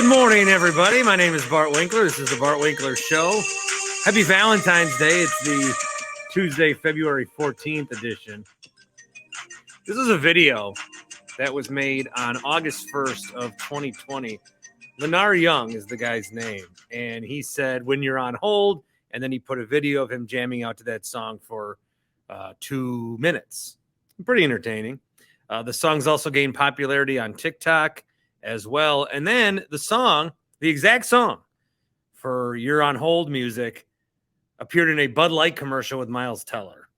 Good morning, everybody. My name is Bart Winkler. This is the Bart Winkler Show. Happy Valentine's Day. It's the Tuesday, February 14th edition. This is a video that was made on August 1st of 2020. Lennar Young is the guy's name. And he said, when you're on hold, and then he put a video of him jamming out to that song for 2 minutes. Pretty entertaining. The song's also gained popularity on TikTok as well. And then the song, the exact song for You're on Hold music, appeared in a Bud Light commercial with Miles Teller.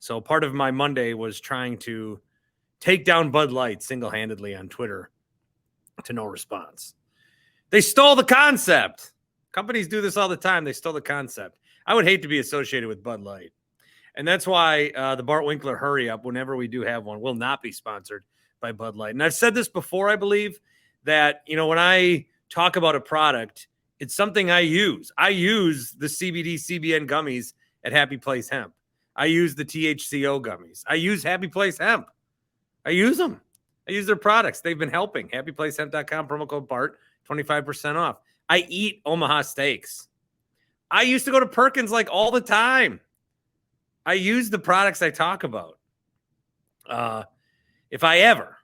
So part of my Monday was trying to take down Bud Light single-handedly on Twitter to no response. They stole the concept. Companies do this all the time. They stole the concept. I would hate to be associated with Bud Light. And that's why the Bart Winkler Hurry Up, whenever we do have one, will not be sponsored by Bud Light. And I've said this before, I believe, that, you know, when I talk about a product, it's something I use. I use the CBD CBN gummies at Happy Place Hemp. I use the THCO gummies. I use Happy Place Hemp. I use them. I use their products. They've been helping. HappyPlaceHemp.com, promo code BART, 25% off. I eat Omaha steaks. I used to go to Perkins like all the time. I use the products I talk about. If I ever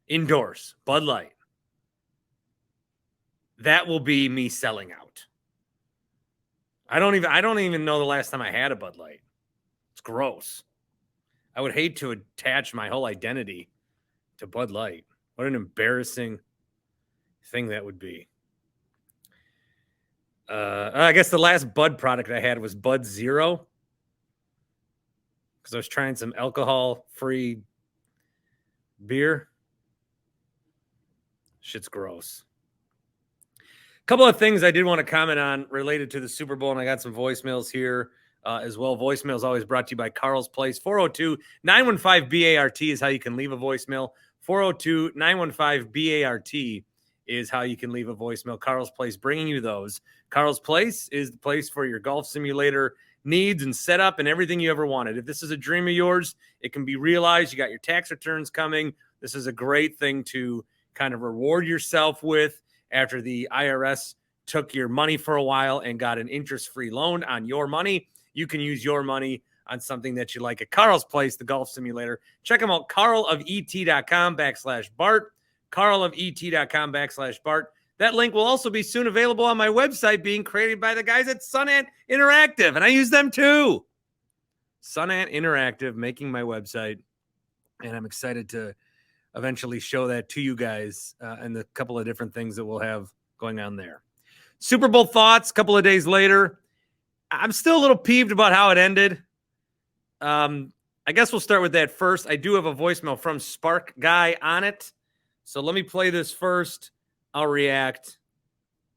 endorse Bud Light, that will be me selling out. I don't even know the last time I had a Bud Light. It's gross. I would hate to attach my whole identity to Bud Light. What an embarrassing thing that would be. I guess the last Bud product I had was Bud Zero, because I was trying some alcohol-free beer. Shit's gross. A couple of things I did want to comment on related to the Super Bowl, and I got some voicemails here as well. Voicemails always brought to you by Carl's Place. 402-915-BART is how you can leave a voicemail. 402-915-BART is how you can leave a voicemail. Carl's Place bringing you those. Carl's Place is the place for your golf simulator needs and setup and everything you ever wanted. If this is a dream of yours, it can be realized. You got your tax returns coming. This is a great thing to kind of reward yourself with after the IRS took your money for a while and got an interest-free loan on your money. You can use your money on something that you like at Carl's Place, the golf simulator. Check them out, carlofet.com/Bart, carlofet.com/Bart. That link will also be soon available on my website being created by the guys at Sunant Interactive, and I use them too. Sunant Interactive making my website, and I'm excited to eventually show that to you guys and the couple of different things that we'll have going on there. Super Bowl thoughts a couple of days later. I'm still a little peeved about how it ended. I guess we'll start with that first. I do have a voicemail from Spark Guy on it. So let me play this first. I'll react,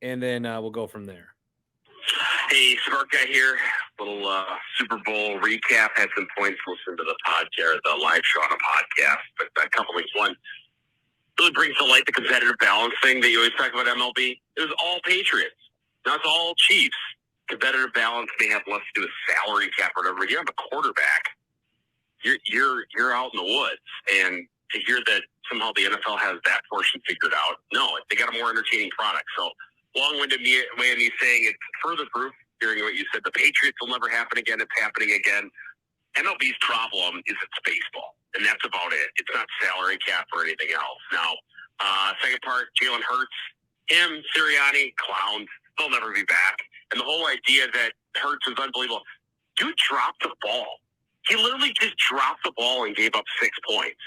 and then we'll go from there. Hey, Spark Guy here. Little Super Bowl recap. Had some points to listen to the podcast, the live show on a podcast. But a couple things. One, really brings to light the competitive balance thing that you always talk about MLB. It was all Patriots. Now it's all Chiefs. Competitive balance may have less to do with salary cap or whatever. You have a quarterback. You're out in the woods, and to hear that somehow the NFL has that portion figured out, no, they got a more entertaining product. So long-winded way of me saying it's further proof, hearing what you said, the Patriots will never happen again. It's happening again. MLB's problem is it's baseball, and that's about it. It's not salary cap or anything else. Now, second part, Jalen Hurts, him, Sirianni, clowns. They'll never be back. And the whole idea that Hurts is unbelievable. Dude dropped the ball. He literally just dropped the ball and gave up 6 points.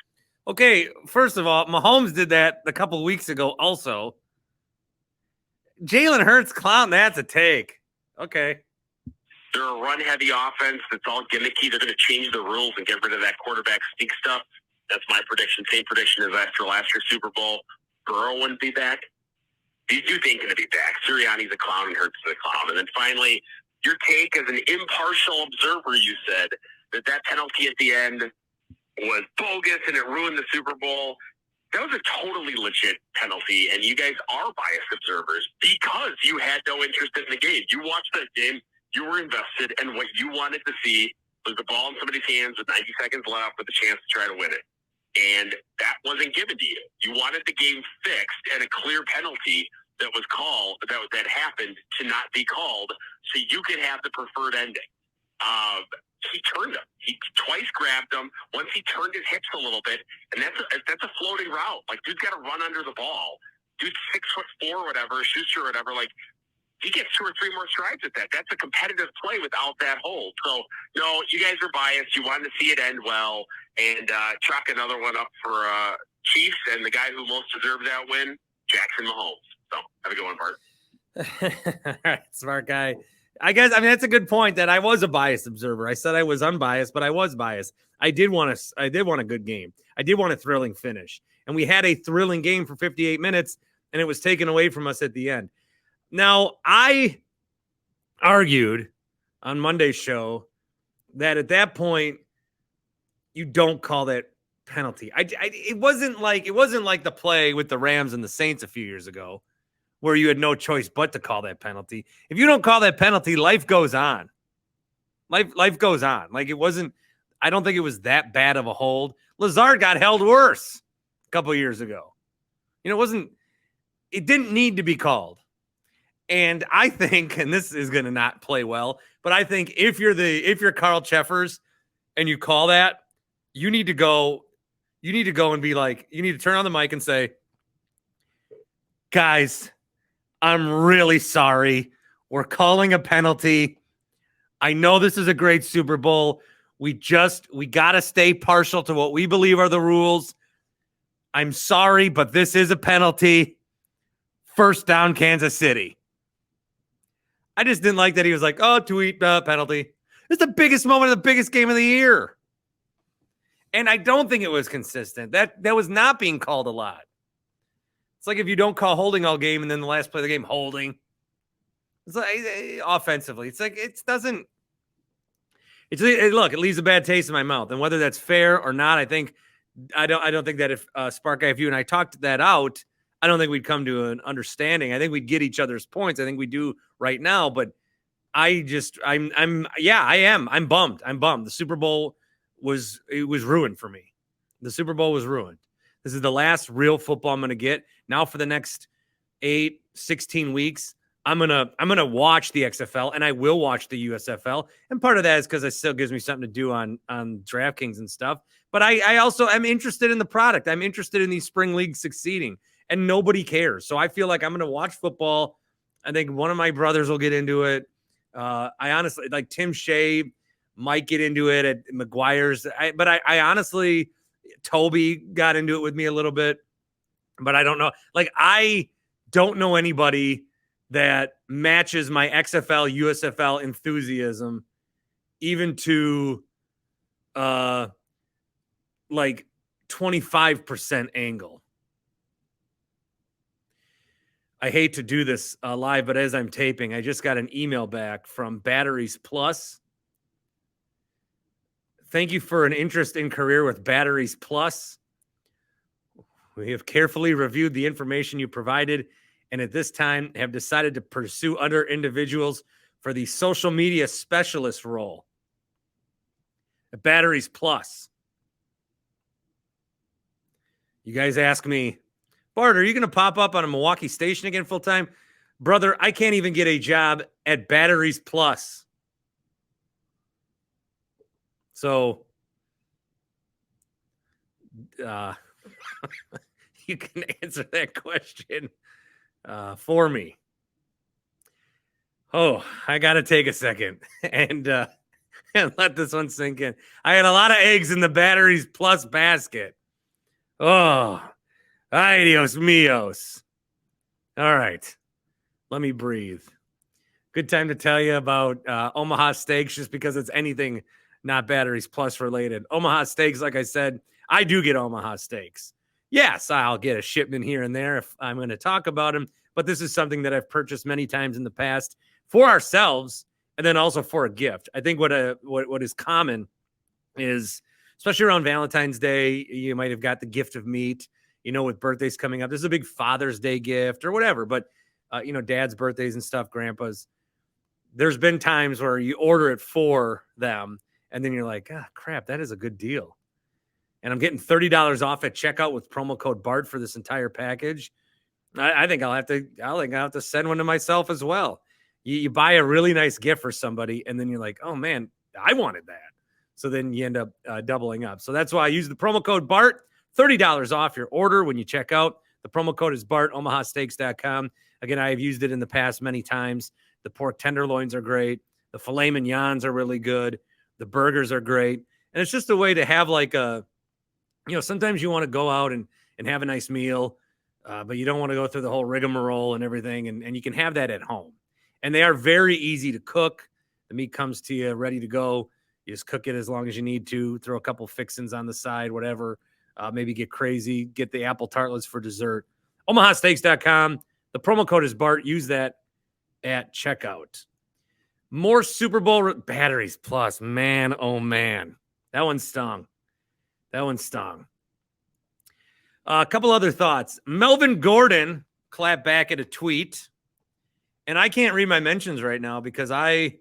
Okay, first of all, Mahomes did that a couple of weeks ago also. Jalen Hurts, clown, that's a take. Okay. They're a run-heavy offense that's all gimmicky. They're going to change the rules and get rid of that quarterback sneak stuff. That's my prediction. Same prediction as after last year's Super Bowl. Burrow wouldn't be back. These dudes ain't going to be back. Sirianni's a clown and Hurts is a clown. And then finally, your take as an impartial observer, you said that penalty at the end was bogus and it ruined the Super Bowl. That was a totally legit penalty, and you guys are biased observers because you had no interest in the game. You watched that game, you were invested, and what you wanted to see was the ball in somebody's hands with 90 seconds left with a chance to try to win it. And that wasn't given to you. You wanted the game fixed and a clear penalty that was called, that happened, to not be called, so you could have the preferred ending. He turned him. He twice grabbed him. Once he turned his hips a little bit, and that's a floating route. Like, dude's got to run under the ball. Dude's 6'4" or whatever, shooter or whatever. Like, he gets 2 or 3 more strides at that. That's a competitive play without that hold. So, no, you guys are biased. You wanted to see it end well, and chalk another one up for Chiefs, and the guy who most deserved that win, Jackson Mahomes. So, have a good one, Bart. All right, smart guy. I guess, I mean, that's a good point that I was a biased observer. I said I was unbiased, but I was biased. I did want a good game. I did want a thrilling finish. And we had a thrilling game for 58 minutes, and it was taken away from us at the end. Now, I argued on Monday's show that at that point, you don't call that penalty. It wasn't like the play with the Rams and the Saints a few years ago, where you had no choice but to call that penalty. If you don't call that penalty, life goes on. Life goes on. Like, it wasn't, I don't think it was that bad of a hold. Lazard got held worse a couple of years ago. You know, it didn't need to be called. And I think, and this is going to not play well, but I think if you're Carl Cheffers and you call that, you need to go and be like, you need to turn on the mic and say, guys, I'm really sorry. We're calling a penalty. I know this is a great Super Bowl. We got to stay partial to what we believe are the rules. I'm sorry, but this is a penalty. First down, Kansas City. I just didn't like that he was like, oh, tweet penalty. It's the biggest moment of the biggest game of the year. And I don't think it was consistent. That was not being called a lot. It's like if you don't call holding all game and then the last play of the game, holding. It's like offensively. It's like it doesn't. Look, it leaves a bad taste in my mouth. And whether that's fair or not, I don't think that if Spark Guy, if you and I talked that out, I don't think we'd come to an understanding. I think we'd get each other's points. I think we do right now. But I'm bummed. The Super Bowl was ruined for me. The Super Bowl was ruined. This is the last real football I'm going to get. Now for the next 16 weeks, I'm gonna watch the XFL and I will watch the USFL. And part of that is because it still gives me something to do on DraftKings and stuff. But I also am interested in the product. I'm interested in these spring leagues succeeding, and nobody cares. So I feel like I'm gonna watch football. I think one of my brothers will get into it. I honestly like Tim Shea might get into it at McGuire's. But I honestly, Toby got into it with me a little bit. But I don't know. Like, I don't know anybody that matches my XFL, USFL enthusiasm even to like 25% angle. I hate to do this live, but as I'm taping, I just got an email back from Batteries Plus. Thank you for an interest in career with Batteries Plus. We have carefully reviewed the information you provided, and at this time have decided to pursue other individuals for the social media specialist role at Batteries Plus. You guys ask me, Bart, are you going to pop up on a Milwaukee station again full time? Brother, I can't even get a job at Batteries Plus. So, you can answer that question for me. Oh, I got to take a second and let this one sink in. I had a lot of eggs in the Batteries Plus basket. Oh, ay Dios míos. All right. Let me breathe. Good time to tell you about Omaha Steaks, just because it's anything not Batteries Plus related. Omaha Steaks, like I said, I do get Omaha Steaks. Yes, I'll get a shipment here and there if I'm going to talk about them, but this is something that I've purchased many times in the past for ourselves and then also for a gift. I think what is common is, especially around Valentine's Day, you might have got the gift of meat, with birthdays coming up. This is a big Father's Day gift or whatever, but, dad's birthdays and stuff, grandpa's. There's been times where you order it for them and then you're like, crap, that is a good deal. And I'm getting $30 off at checkout with promo code BART for this entire package. I think I'll have to send one to myself as well. You buy a really nice gift for somebody, and then you're like, oh man, I wanted that. So then you end up doubling up. So that's why I use the promo code BART, $30 off your order when you check out. The promo code is BART, omahasteaks.com. Again, I have used it in the past many times. The pork tenderloins are great. The filet mignons are really good. The burgers are great. And it's just a way to have like sometimes you want to go out and have a nice meal, but you don't want to go through the whole rigmarole and everything. And you can have that at home. And they are very easy to cook. The meat comes to you ready to go. You just cook it as long as you need to, throw a couple fixins on the side, whatever. Maybe get crazy, get the apple tartlets for dessert. omahasteaks.com. The promo code is BART. Use that at checkout. More Super Bowl batteries plus. Man, oh man. That one stung. A couple other thoughts. Melvin Gordon clapped back at a tweet. And I can't read my mentions right now because I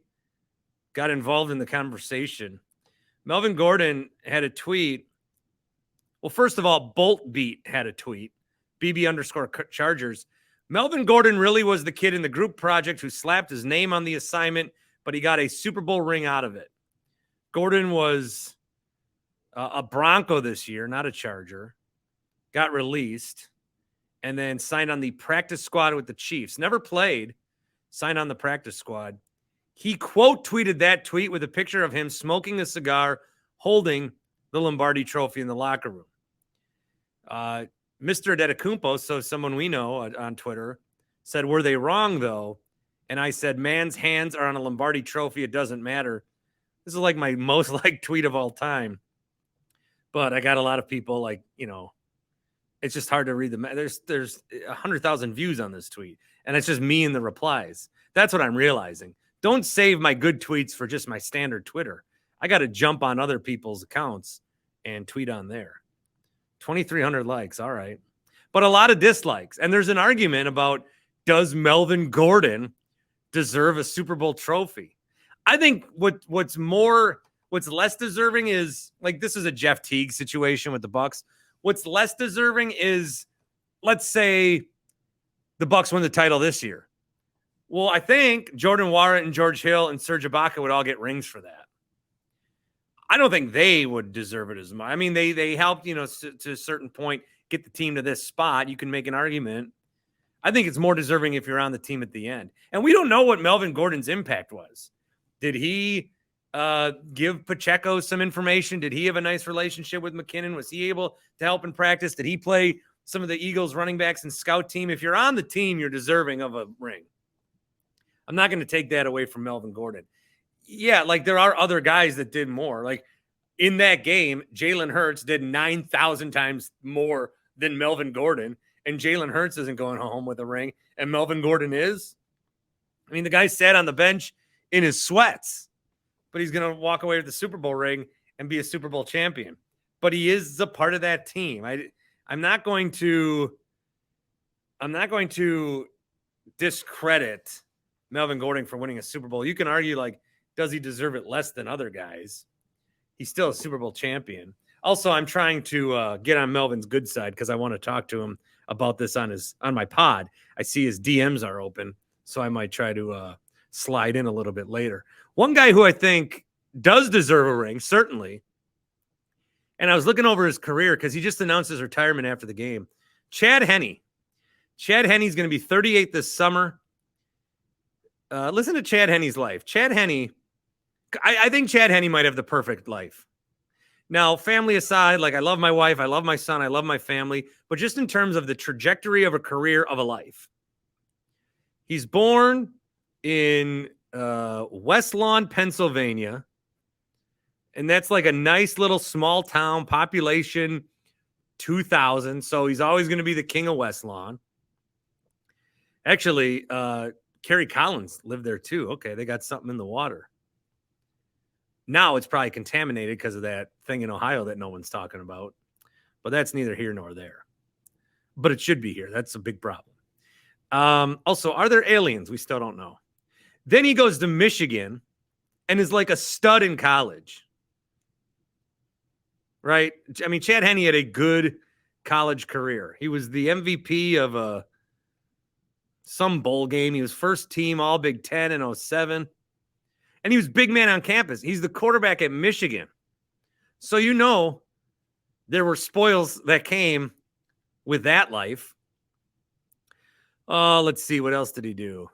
got involved in the conversation. Melvin Gordon had a tweet. Well, first of all, Bolt Beat had a tweet. BB_Chargers. Melvin Gordon really was the kid in the group project who slapped his name on the assignment, but he got a Super Bowl ring out of it. Gordon was a Bronco this year, not a Charger. Got released and then signed on the practice squad with the Chiefs. Never played, signed on the practice squad. He quote tweeted that tweet with a picture of him smoking a cigar, holding the Lombardi trophy in the locker room. Mr. Adetokounmpo, so someone we know on Twitter, said, were they wrong, though? And I said, man's hands are on a Lombardi trophy. It doesn't matter. This is like my most liked tweet of all time. But I got a lot of people like, it's just hard to read them. There's 100,000 views on this tweet. And it's just me in the replies. That's what I'm realizing. Don't save my good tweets for just my standard Twitter. I got to jump on other people's accounts and tweet on there. 2,300 likes. All right. But a lot of dislikes. And there's an argument about, does Melvin Gordon deserve a Super Bowl trophy? I think what's less deserving is, like, this is a Jeff Teague situation with the Bucs. What's less deserving is, let's say the Bucs win the title this year. Well, I think Jordan Warren and George Hill and Serge Ibaka would all get rings for that. I don't think they would deserve it as much. I mean, they helped, to a certain point, get the team to this spot. You can make an argument. I think it's more deserving if you're on the team at the end. And we don't know what Melvin Gordon's impact was. Did he give Pacheco some information? Did he have a nice relationship with McKinnon? Was he able to help in practice? Did he play some of the Eagles running backs and scout team? If you're on the team, you're deserving of a ring. I'm not going to take that away from Melvin Gordon. Yeah, like there are other guys that did more. Like in that game, Jalen Hurts did 9,000 times more than Melvin Gordon, and Jalen Hurts isn't going home with a ring, and Melvin Gordon is. I mean, the guy sat on the bench in his sweats, but he's going to walk away with the Super Bowl ring and be a Super Bowl champion. But he is a part of that team. I'm not going to discredit Melvin Gordon for winning a Super Bowl. You can argue, like, does he deserve it less than other guys? He's still a Super Bowl champion. Also, I'm trying to get on Melvin's good side because I want to talk to him about this on my pod. I see his DMs are open, so I might try to slide in a little bit later. One guy who I think does deserve a ring, certainly, and I was looking over his career because he just announced his retirement after the game, Chad Henne. Chad Henne's going to be 38 this summer. Listen to Chad Henne's life. Chad Henne, I think Chad Henne might have the perfect life. Now, family aside, like, I love my wife, I love my son, I love my family, but just in terms of the trajectory of a career of a life. He's born in West Lawn, Pennsylvania, and that's like a nice little small town, population 2,000, so he's always going to be the king of West Lawn. Actually, Kerry Collins lived there too. Okay, they got something in the water. Now it's probably contaminated because of that thing in Ohio that no one's talking about. But that's neither here nor there. But it should be here. That's a big problem. Also, are there aliens? We still don't know. Then he goes to Michigan and is like a stud in college. Right? I mean, Chad Henne had a good college career. He was the MVP of a some bowl game. He was first team All Big Ten in 07. And he was big man on campus. He's the quarterback at Michigan. So you know there were spoils that came with that life. Let's see. What else did he do?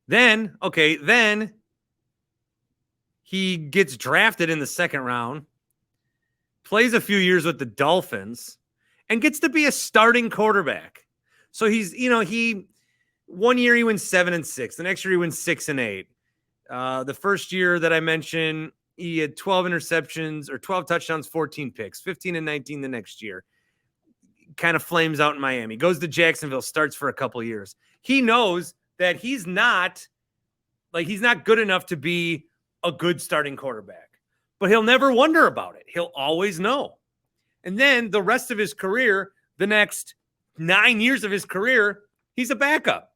Then he gets drafted in the second round, plays a few years with the Dolphins, and gets to be a starting quarterback. So he's, one year he wins 7-6. The next year he wins 6-8. The first year that I mentioned, he had 12 interceptions or 12 touchdowns, 14 picks, 15-19 the next year. Kind of flames out in Miami, goes to Jacksonville, starts for a couple years. He knows that he's not good enough to be a good starting quarterback, but he'll never wonder about it. He'll always know. And then the rest of his career, the next 9 years of his career, he's a backup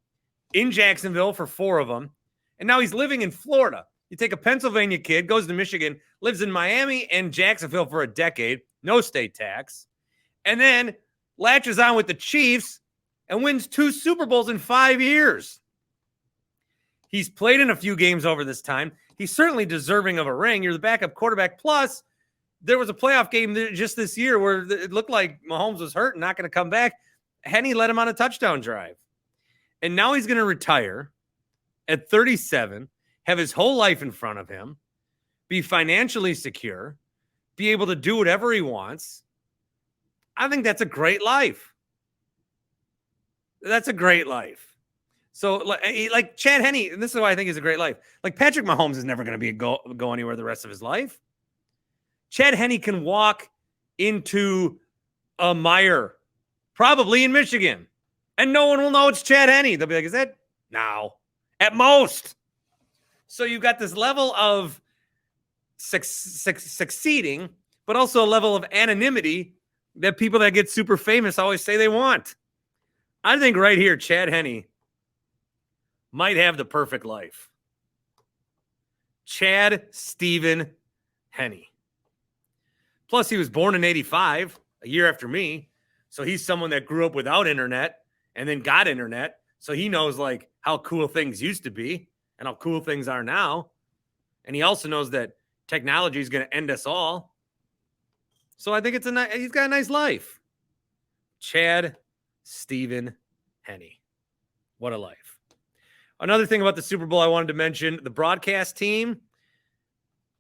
in Jacksonville for 4 of them. And now he's living in Florida. You take a Pennsylvania kid, goes to Michigan, lives in Miami and Jacksonville for a decade, no state tax, and then latches on with the Chiefs and wins 2 Super Bowls in 5 years. He's played in a few games over this time. He's certainly deserving of a ring. You're the backup quarterback. Plus, there was a playoff game just this year where it looked like Mahomes was hurt and not going to come back. Henne led him on a touchdown drive. And now he's going to retire at 37, have his whole life in front of him, be financially secure, be able to do whatever he wants. I think that's a great life. That's a great life. So, like Chad Henne, and this is why I think he's a great life. Like Patrick Mahomes is never going to be go anywhere the rest of his life. Chad Henne can walk into a Meijer, probably in Michigan, and no one will know it's Chad Henne. They'll be like, "Is that now?" At most. So you've got this level of succeeding, but also a level of anonymity that people that get super famous always say they want. I think right here, Chad Henne might have the perfect life. Chad Stephen Henne. Plus, he was born in 85, a year after me. So he's someone that grew up without internet and then got internet. So he knows like how cool things used to be and how cool things are now. And he also knows that technology is going to end us all. So I think he's got a nice life. Chad Stephen Henne. What a life. Another thing about the Super Bowl I wanted to mention, the broadcast team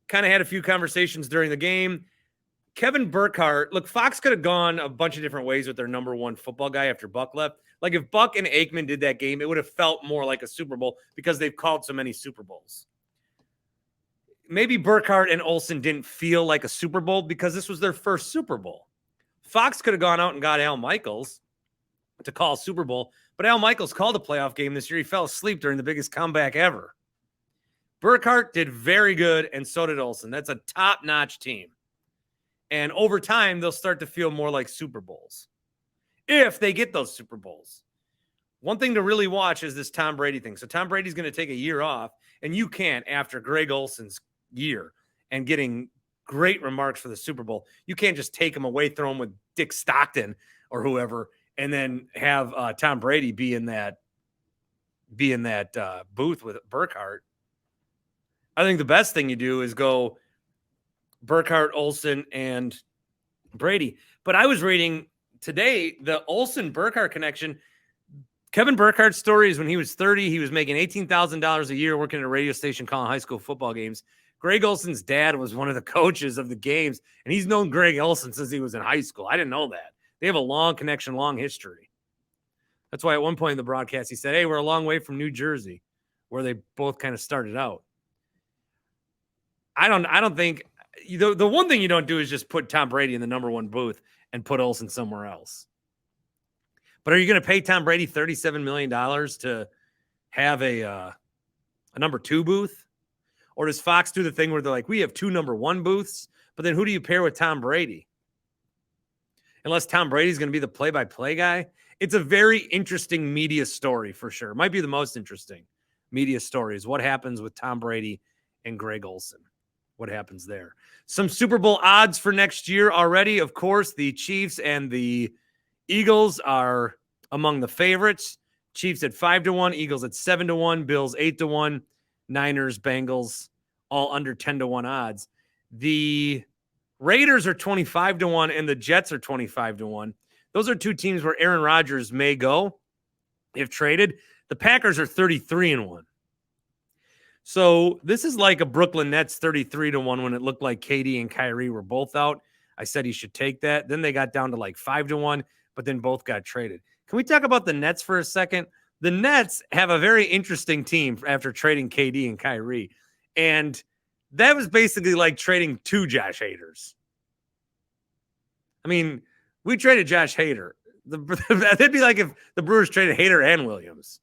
kind of had a few conversations during the game. Kevin Burkhardt, look, Fox could have gone a bunch of different ways with their number 1 football guy after Buck left. Like if Buck and Aikman did that game, it would have felt more like a Super Bowl because they've called so many Super Bowls. Maybe Burkhardt and Olsen didn't feel like a Super Bowl because this was their first Super Bowl. Fox could have gone out and got Al Michaels to call Super Bowl, but Al Michaels called a playoff game this year. He fell asleep during the biggest comeback ever. Burkhardt did very good, and so did Olsen. That's a top-notch team. And over time, they'll start to feel more like Super Bowls if they get those Super Bowls. One thing to really watch is this Tom Brady thing. So Tom Brady's going to take a year off, and you can't, after Greg Olsen's year and getting great remarks for the Super Bowl, you can't just take him away, throw him with Dick Stockton or whoever, and then have Tom Brady be in that booth with Burkhardt. I think the best thing you do is go Burkhardt, Olsen, and Brady. But I was reading today the Olsen-Burkhardt connection. Kevin Burkhardt's story is when he was 30, he was making $18,000 a year working at a radio station calling high school football games. Greg Olsen's dad was one of the coaches of the games, and he's known Greg Olsen since he was in high school. I didn't know that. They have a long connection, long history. That's why at one point in the broadcast, he said, "Hey, we're a long way from New Jersey," where they both kind of started out. I don't think the one thing you don't do is just put Tom Brady in the number 1 booth and put Olsen somewhere else. But are you going to pay Tom Brady $37 million to have a number 2 booth? Or does Fox do the thing where they're like, we have 2 number 1 booths, but then who do you pair with Tom Brady? Unless Tom Brady's going to be the play-by-play guy. It's a very interesting media story for sure. It might be the most interesting media story is what happens with Tom Brady and Greg Olsen. What happens there? Some Super Bowl odds for next year already. Of course, the Chiefs and the Eagles are among the favorites. Chiefs at 5-1, Eagles at 7-1, Bills 8-1, Niners, Bengals, all under 10-1 odds. The Raiders are 25-1 and the Jets are 25-1. Those are two teams where Aaron Rodgers may go if traded. The Packers are 33-1. So this is like a Brooklyn Nets 33-1 when it looked like KD and Kyrie were both out. I said he should take that. Then they got down to like 5-1, but then both got traded. Can we talk about the Nets for a second? The Nets have a very interesting team after trading KD and Kyrie. And that was basically like trading two Josh Haders. I mean, we traded Josh Hader. That'd be like if the Brewers traded Hader and Williams.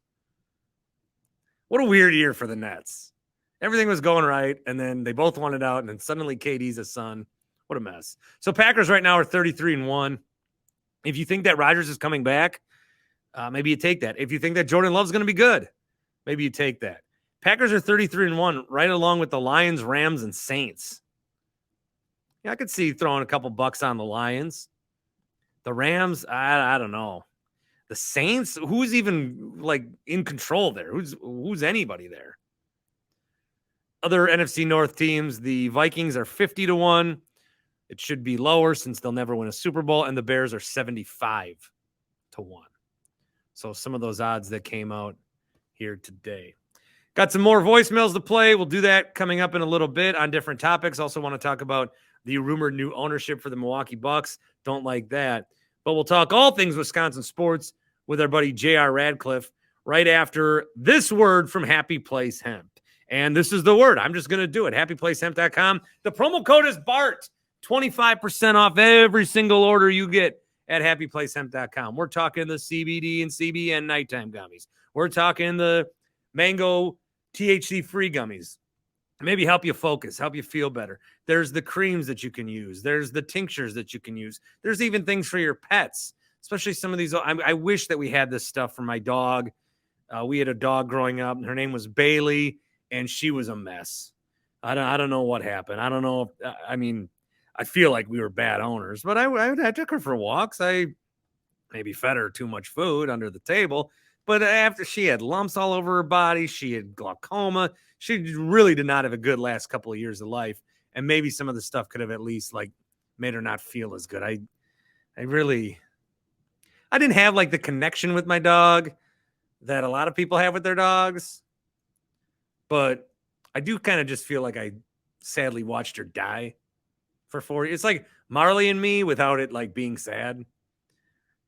What a weird year for the Nets. Everything was going right, and then they both wanted out, and then suddenly KD's a son. What a mess. So Packers right now are 33-1. If you think that Rodgers is coming back, maybe you take that. If you think that Jordan Love's going to be good, maybe you take that. Packers are 33-1, right along with the Lions, Rams, and Saints. Yeah, I could see throwing a couple bucks on the Lions. The Rams, I don't know. The Saints, who's even like in control there? Who's anybody there? Other NFC North teams, the Vikings are 50-1. It should be lower since they'll never win a Super Bowl, and the Bears are 75-1. So some of those odds that came out here today. Got some more voicemails to play. We'll do that coming up in a little bit on different topics. Also want to talk about the rumored new ownership for the Milwaukee Bucks. Don't like that. But we'll talk all things Wisconsin sports with our buddy J.R. Radcliffe right after this word from Happy Place Hemp. And this is the word. I'm just going to do it. HappyPlaceHemp.com. The promo code is BART. 25% off every single order you get at HappyPlaceHemp.com. We're talking the CBD and CBN nighttime gummies. We're talking the mango THC-free gummies. Maybe help you focus, help you feel better. There's the creams that you can use. There's the tinctures that you can use. There's even things for your pets, especially some of these. I wish that we had this stuff for my dog. We had a dog growing up, and her name was Bailey, and she was a mess. I don't know what happened. I don't know. I feel like we were bad owners, but I took her for walks. I maybe fed her too much food under the table. But after she had lumps all over her body, she had glaucoma. She really did not have a good last couple of years of life. And maybe some of the stuff could have at least like made her not feel as good. I didn't have like the connection with my dog that a lot of people have with their dogs. But I do kind of just feel like I sadly watched her die for 4 years. It's like Marley and Me without it like being sad.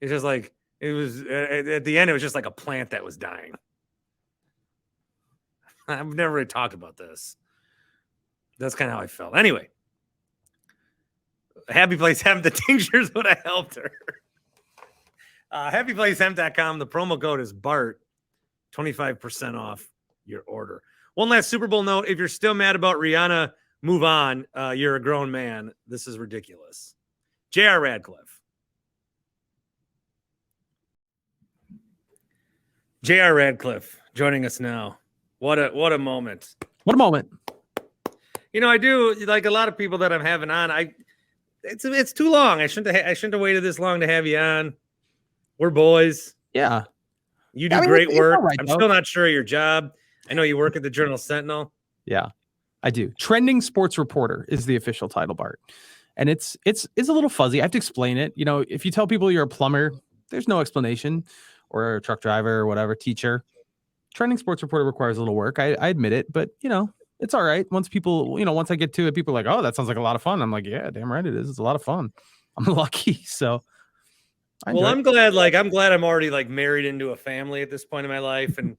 It's just like, it was at the end, it was just like a plant that was dying. I've never really talked about this. That's kind of how I felt. Anyway, Happy Place Hemp, the tinctures would have helped her. HappyPlaceHemp.com. The promo code is BART. 25% off your order. One last Super Bowl note. If you're still mad about Rihanna, move on. You're a grown man. This is ridiculous. J.R. Radcliffe. J.R. Radcliffe joining us now. What a moment. What a moment. You know, I do like a lot of people that I'm having on. It's too long. I shouldn't have waited this long to have you on. We're boys. Yeah. You do great it's work. right, I'm though. still not sure of your job. I know you work at the Journal Sentinel. Yeah, I do. Trending sports reporter is the official title, Bart. And it's a little fuzzy. I have to explain it. You know, if you tell people you're a plumber, there's no explanation, or a truck driver or whatever, teacher. Trending sports reporter requires a little work. I admit it, but you know, it's all right. Once I get to it, people are like, oh, that sounds like a lot of fun. I'm like, yeah, damn right it is. It's a lot of fun. I'm lucky. So I'm glad I'm already like married into a family at this point in my life. And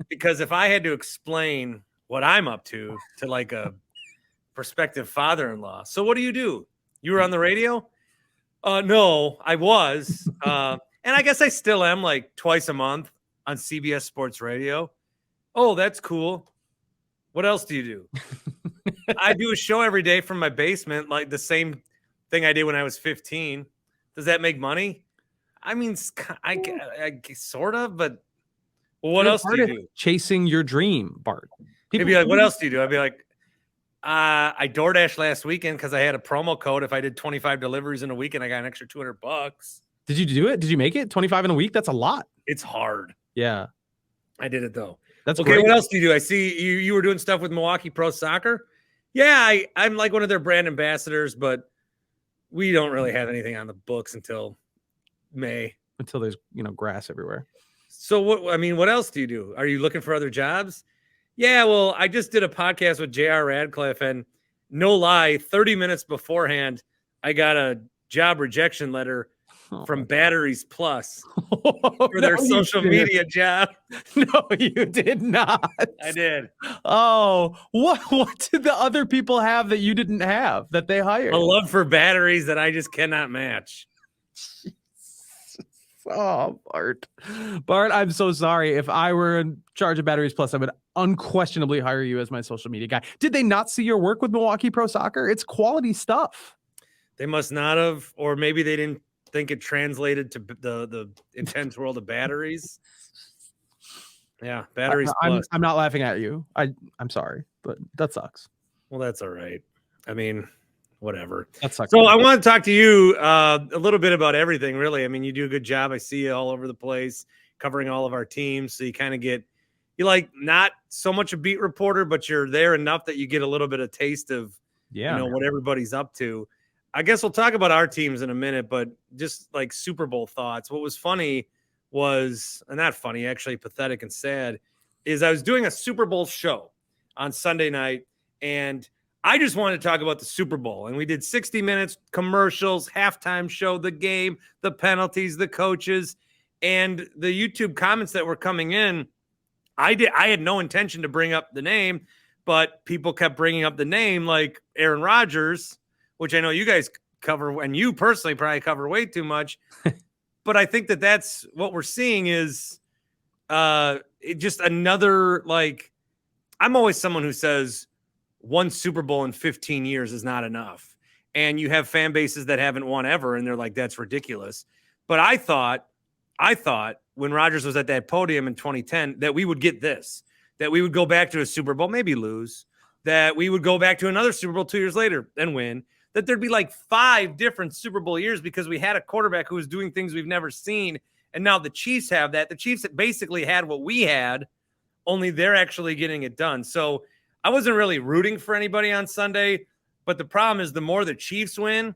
because if I had to explain what I'm up to like a prospective father-in-law. So what do? You were on the radio? No, I was. And I guess I still am like twice a month on CBS Sports Radio. Oh, that's cool. What else do you do? I do a show every day from my basement, like the same thing I did when I was 15. Does that make money? I mean, I sort of, but what else do you do? Chasing your dream, Bart. People be like, what else do you do? I'd be like, I DoorDash last weekend because I had a promo code. If I did 25 deliveries in a week and I got an extra $200. Did you do it? Did you make it? 25 in a week? That's a lot. It's hard. Yeah. I did it though. That's okay. great. What else do you do? I see you were doing stuff with Milwaukee Pro Soccer. Yeah, I'm like one of their brand ambassadors, but we don't really have anything on the books until May. Until there's, grass everywhere. So what else do you do? Are you looking for other jobs? Yeah, well, I just did a podcast with JR Radcliffe, and no lie, 30 minutes beforehand, I got a job rejection letter from Batteries Plus for their social media job. No, you did not. I did. Oh, what did the other people have that you didn't have that they hired? A love for batteries that I just cannot match. Oh, Bart, I'm so sorry. If I were in charge of Batteries Plus, I would unquestionably hire you as my social media guy. Did they not see your work with Milwaukee Pro Soccer? It's quality stuff. They must not have, or maybe they didn't think it translated to the intense world of batteries. Yeah, Batteries Plus. I'm not laughing at you. I'm sorry, but that sucks. Well, that's all right. I mean, whatever. That sucks. So I want to talk to you a little bit about everything, really. I mean, you do a good job. I see you all over the place covering all of our teams. So you kind of you're like not so much a beat reporter, but you're there enough that you get a little bit of taste of, what everybody's up to. I guess we'll talk about our teams in a minute, but just like Super Bowl thoughts. What was funny was, not funny, actually pathetic and sad, is I was doing a Super Bowl show on Sunday night, and I just wanted to talk about the Super Bowl. And we did 60 minutes, commercials, halftime show, the game, the penalties, the coaches, and the YouTube comments that were coming in. I had no intention to bring up the name, but people kept bringing up the name, like Aaron Rodgers, which I know you guys cover, and you personally probably cover way too much. But I think that's what we're seeing is just another, like, I'm always someone who says one Super Bowl in 15 years is not enough. And you have fan bases that haven't won ever, and they're like, that's ridiculous. But I thought when Rodgers was at that podium in 2010 that we would get this, that we would go back to a Super Bowl, maybe lose, that we would go back to another Super Bowl 2 years later and win, that there'd be like 5 different Super Bowl years because we had a quarterback who was doing things we've never seen. And now the Chiefs have that. The Chiefs basically had what we had, only they're actually getting it done. So I wasn't really rooting for anybody on Sunday, but the problem is the more the Chiefs win,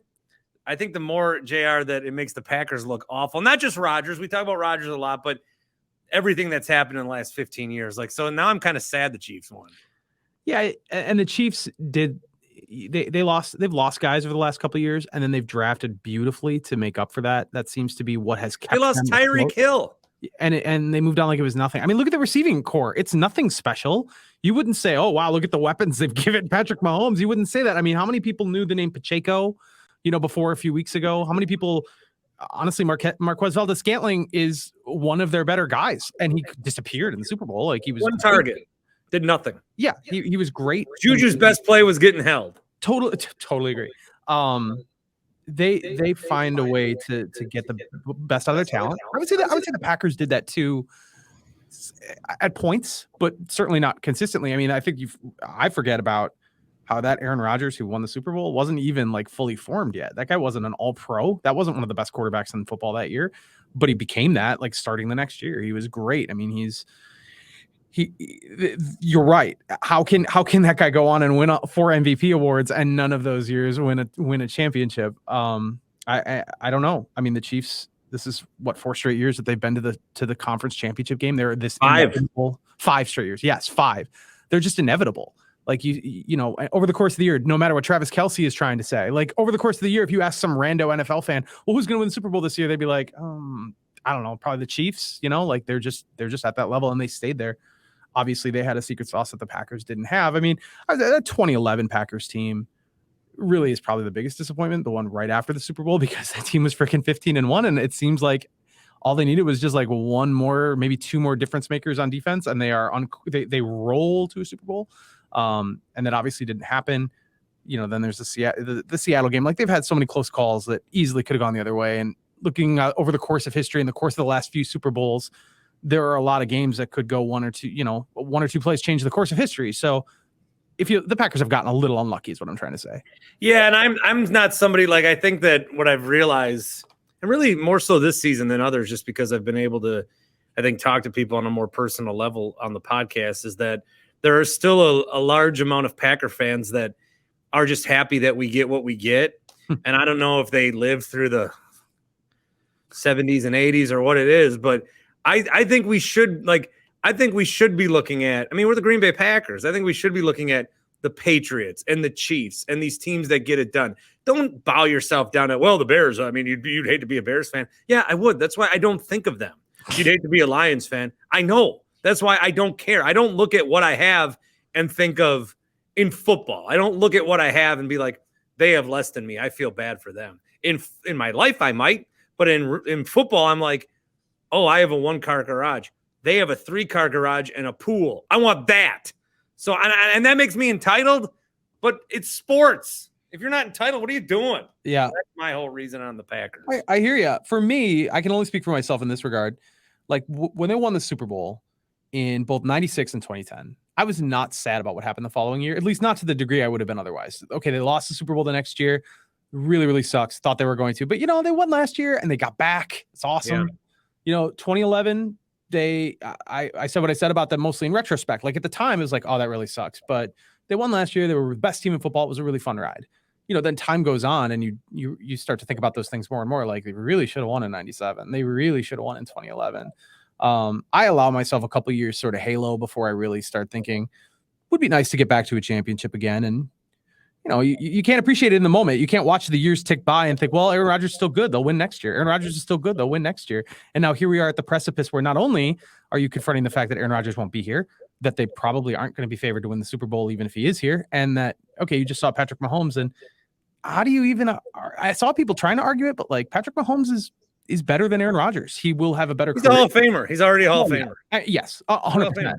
I think the more, JR, that it makes the Packers look awful. Not just Rodgers. We talk about Rodgers a lot, but everything that's happened in the last 15 years. Like, so now I'm kind of sad the Chiefs won. Yeah, and the Chiefs they've lost guys over the last couple of years, and then they've drafted beautifully to make up for that. That seems to be what has kept. They lost Tyreek Hill. And they moved on like it was nothing. I mean, look at the receiving core. It's nothing special. You wouldn't say, oh, wow, look at the weapons they've given Patrick Mahomes. You wouldn't say that. I mean, how many people knew the name Pacheco, before a few weeks ago? How many people, honestly, Marquez Valdes-Scantling is one of their better guys, and he disappeared in the Super Bowl. Like, he was one target, did nothing. Yeah, he was great. Juju's best play was getting held. Totally agree. They find a way to get the best out of their talent. I would say the Packers did that too at points, but certainly not consistently. I mean, I think I forget about how that Aaron Rodgers, who won the Super Bowl, wasn't even like fully formed yet. That guy wasn't an all-pro. That wasn't one of the best quarterbacks in football that year, but he became that like starting the next year. He was great. I mean, you're right. How can that guy go on and win 4 MVP awards and none of those years win a championship? I don't know. I mean, the Chiefs, this is what, 4 straight years that they've been to the conference championship game. They're this 5 straight years. Yes, 5. They're just inevitable. Like you know, over the course of the year, no matter what Travis Kelce is trying to say, like over the course of the year, if you ask some rando NFL fan, well, who's going to win the Super Bowl this year? They'd be like, I don't know, probably the Chiefs. Like they're just at that level, and they stayed there. Obviously, they had a secret sauce that the Packers didn't have. I mean, that 2011 Packers team really is probably the biggest disappointment, the one right after the Super Bowl, because that team was freaking 15-1, and it seems like all they needed was just like one more, maybe 2 more difference makers on defense, and they roll to a Super Bowl. And that obviously didn't happen. Then there's the Seattle game. Like, they've had so many close calls that easily could have gone the other way. And looking over the course of history, in the course of the last few Super Bowls, there are a lot of games that could go one or two plays change the course of history. So the Packers have gotten a little unlucky is what I'm trying to say. Yeah. And I'm not somebody, like, I think that what I've realized, and really more so this season than others, just because I've been able to I think, talk to people on a more personal level on the podcast is that there are still a large amount of Packer fans that are just happy that we get what we get. And I don't know if they lived through the 70s and 80s or what it is, but I think we should be looking at, I mean, we're the Green Bay Packers. I think we should be looking at the Patriots and the Chiefs and these teams that get it done. Don't bow yourself down at, well, the Bears. I mean, you'd hate to be a Bears fan. Yeah, I would. That's why I don't think of them. You'd hate to be a Lions fan. I know. That's why I don't care. I don't look at what I have and think of in football. I don't look at what I have and be like, they have less than me. I feel bad for them. In my life, I might, but in football, I'm like, oh, I have a 1-car garage. They have a 3-car garage and a pool. I want that. So, and that makes me entitled, but it's sports. If you're not entitled, what are you doing? Yeah. That's my whole reason on the Packers. I hear you. For me, I can only speak for myself in this regard. Like when they won the Super Bowl in both 96 and 2010, I was not sad about what happened the following year, at least not to the degree I would have been otherwise. Okay, they lost the Super Bowl the next year. Really, really sucks. Thought they were going to. But, they won last year and they got back. It's awesome. Yeah. 2011, I said what I said about them mostly in retrospect. Like at the time, it was like, oh, that really sucks. But they won last year. They were the best team in football. It was a really fun ride. Then time goes on and you start to think about those things more and more. Like they really should have won in 97. They really should have won in 2011. I allow myself a couple of years sort of halo before I really start thinking would be nice to get back to a championship again. And, you can't appreciate it in the moment. You can't watch the years tick by and think, well, Aaron Rodgers is still good. They'll win next year. Aaron Rodgers is still good. They'll win next year. And now here we are at the precipice where not only are you confronting the fact that Aaron Rodgers won't be here, that they probably aren't going to be favored to win the Super Bowl, even if he is here. And that, okay, you just saw Patrick Mahomes. And how do you even, I saw people trying to argue it, but like Patrick Mahomes is better than Aaron Rodgers. He will have a better career. He's a Hall of Famer. He's already a Hall of Famer. Yes, 100%.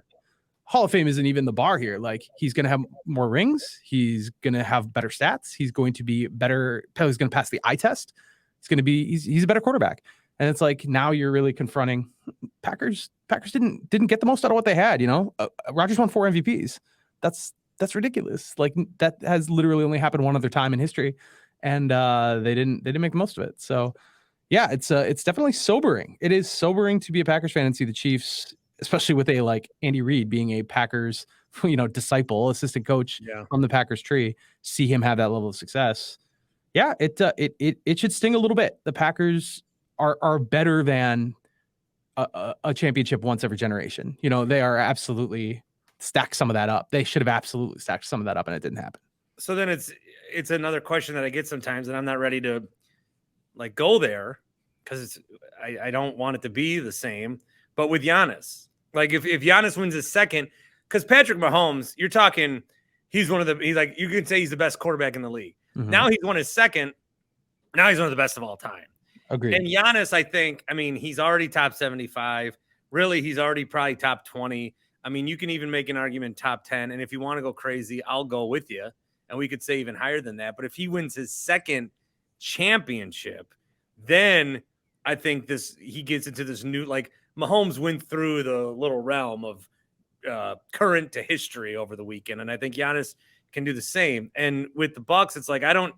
Hall of Fame isn't even the bar here. Like he's going to have more rings. He's going to have better stats. He's going to be better. He's going to pass the eye test. He's a better quarterback. And it's like, now you're really confronting Packers didn't get the most out of what they had. Rodgers won 4 MVPs. That's ridiculous. Like that has literally only happened one other time in history. And they didn't make the most of it. So yeah, it's definitely sobering. It is sobering to be a Packers fan and see the Chiefs, especially with a like Andy Reid being a Packers, disciple, assistant coach from the Packers tree, see him have that level of success. Yeah, it should sting a little bit. The Packers are better than a championship once every generation. They are absolutely stacked some of that up. They should have absolutely stacked some of that up, and it didn't happen. So then it's another question that I get sometimes, and I'm not ready to like go there because I don't want it to be the same. But with Giannis, like if Giannis wins his second, because Patrick Mahomes, you're talking, he's like, you can say he's the best quarterback in the league. Mm-hmm. Now he's won his second. Now he's one of the best of all time. Agreed. And Giannis, I think, he's already top 75. Really, he's already probably top 20. You can even make an argument top 10. And if you want to go crazy, I'll go with you. And we could say even higher than that. But if he wins his second championship, then I think he gets into this new, like, Mahomes went through the little realm of current to history over the weekend, and I think Giannis can do the same. And with the Bucks, it's like I don't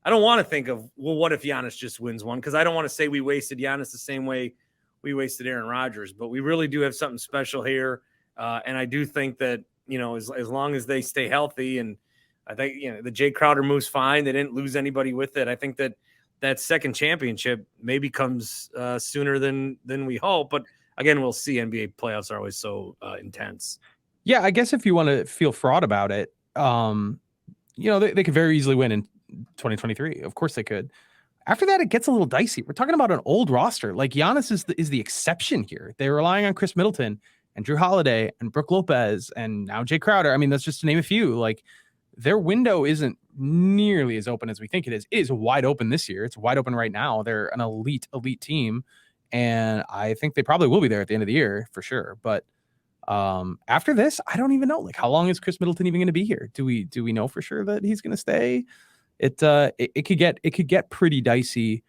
want to think of, well, what if Giannis just wins one? Because I don't want to say we wasted Giannis the same way we wasted Aaron Rodgers, but we really do have something special here, and I do think that as long as they stay healthy, and I think the Jay Crowder move's fine. They didn't lose anybody with it. I think that second championship maybe comes sooner than we hope. But again, we'll see. NBA playoffs are always so intense. Yeah, I guess if you want to feel fraud about it, they could very easily win in 2023. Of course they could. After that, it gets a little dicey. We're talking about an old roster. Like Giannis is the exception here. They're relying on Chris Middleton and Drew Holiday and Brook Lopez and now Jay Crowder. That's just to name a few. Like their window isn't nearly as open as we think it is. It is wide open this year. It's wide open right now. They're an elite team. And I think they probably will be there at the end of the year for sure. But after this, I don't even know. Like, how long is Chris Middleton even going to be here? Do we know for sure that he's going to stay? It could get pretty dicey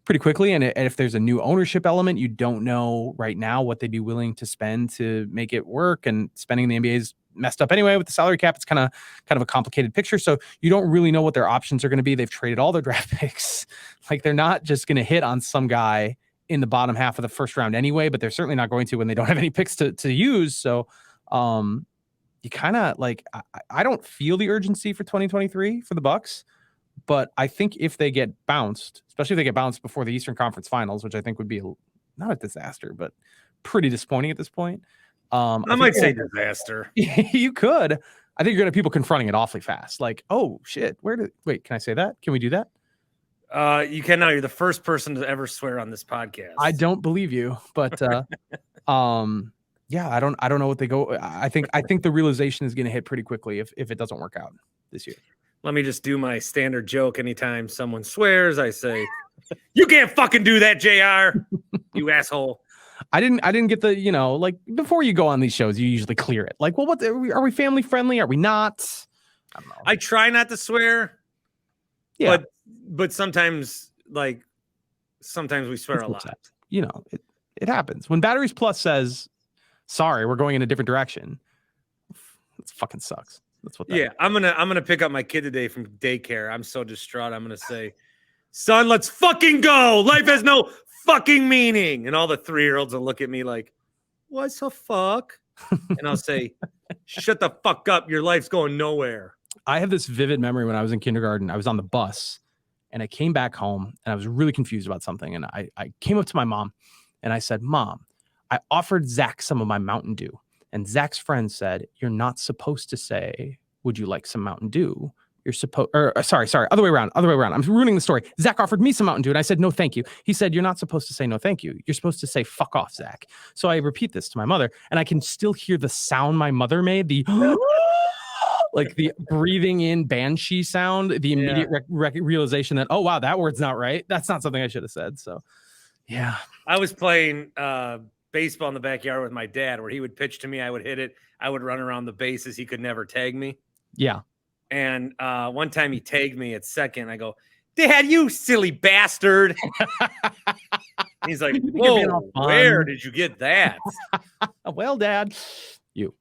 pretty quickly. And if there's a new ownership element, you don't know right now what they'd be willing to spend to make it work. And spending in the NBA is messed up anyway with the salary cap. It's kind of a complicated picture. So you don't really know what their options are going to be. They've traded all their draft picks. Like they're not just going to hit on some guy in the bottom half of the first round anyway, but they're certainly not going to when they don't have any picks to use. So you kind of like, I don't feel the urgency for 2023 for the Bucks, but I think if they get bounced, especially if they get bounced before the Eastern Conference Finals, which I think would be not a disaster, but pretty disappointing at this point. I might say disaster. You could. I think you're going to have people confronting it awfully fast. Like, oh shit, wait, can I say that? Can we do that? You can now. You're the first person to ever swear on this podcast. I don't believe you, but yeah, I don't know what they go. I think the realization is going to hit pretty quickly if it doesn't work out this year. Let me just do my standard joke. Anytime someone swears, I say, "You can't fucking do that, JR, you asshole." I didn't get the, like before you go on these shows, you usually clear it. Like, well, what are we family friendly? Are we not? I don't know. I try not to swear. Yeah. But sometimes we swear a lot. It happens. When Batteries Plus says, sorry, we're going in a different direction, it fucking sucks. That's what that is. I'm gonna pick up my kid today from daycare. I'm so distraught. I'm gonna say, son, let's fucking go. Life has no fucking meaning. And all the 3-year-olds will look at me like, what the fuck? And I'll say, shut the fuck up. Your life's going nowhere. I have this vivid memory when I was in kindergarten. I was on the bus and I came back home and I was really confused about something. And I came up to my mom and I said, Mom, I offered Zach some of my Mountain Dew. And Zach's friend said, you're not supposed to say, would you like some Mountain Dew? You're supposed, sorry, other way around. I'm ruining the story. Zach offered me some Mountain Dew and I said, no, thank you. He said, you're not supposed to say no, thank you. You're supposed to say, fuck off, Zach. So I repeat this to my mother and I can still hear the sound my mother made, the like the breathing in banshee sound, the immediate realization that, oh, wow, that word's not right. That's not something I should have said. So, yeah. I was playing baseball in the backyard with my dad where he would pitch to me. I would hit it. I would run around the bases. He could never tag me. Yeah. And one time he tagged me at second. I go, Dad, you silly bastard. He's like, whoa, where did you get that? Well, Dad, you.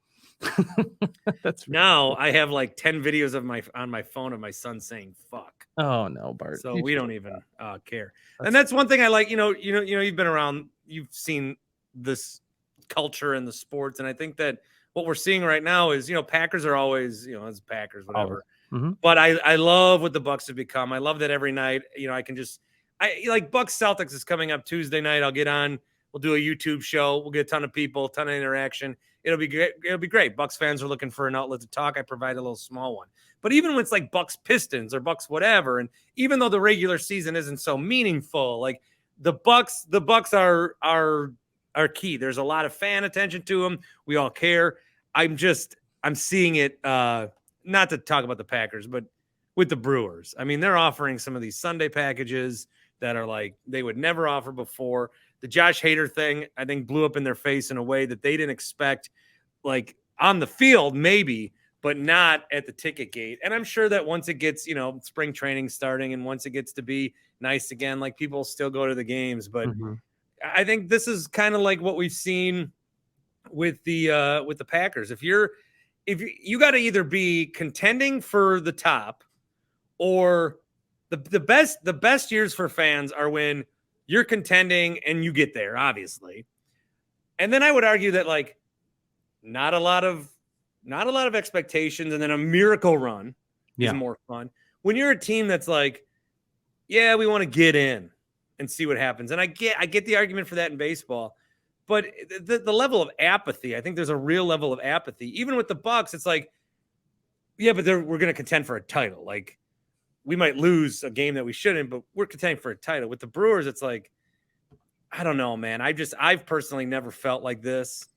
That's now I have like 10 videos on my phone of my son saying fuck. Oh no, Bart. So we don't even care. And that's one thing I like, you've been around, you've seen this culture in the sports. And I think that what we're seeing right now is, Packers are always, it's Packers, whatever. Mm-hmm. But I love what the Bucks have become. I love that every night, I can like Bucks Celtics is coming up Tuesday night. I'll get on, we'll do a YouTube show. We'll get a ton of people, ton of interaction. It'll be great. It'll be great. Bucks fans are looking for an outlet to talk. I provide a little small one. But even when it's like Bucks Pistons or Bucks whatever, and even though the regular season isn't so meaningful, like the Bucks are key. There's a lot of fan attention to them. We all care. I'm seeing it. Not to talk about the Packers, but with the Brewers. I mean, they're offering some of these Sunday packages that are like they would never offer before. The Josh Hader thing, I think, blew up in their face in a way that they didn't expect, like on the field, maybe, but not at the ticket gate. And I'm sure that once it gets, spring training starting and once it gets to be nice again, like people still go to the games. But I think this is kind of like what we've seen with the Packers. If you got to either be contending for the top or the best years for fans are when you're contending and you get there, obviously. And then I would argue that like not a lot of expectations and then a miracle run is more fun. When you're a team that's like, yeah, we want to get in and see what happens. And I get the argument for that in baseball, but the level of apathy, I think there's a real level of apathy. Even with the Bucks, it's like, yeah, but we're going to contend for a title. Like, we might lose a game that we shouldn't, but we're contending for a title. With the Brewers, it's like, I don't know, man. I've personally never felt like this,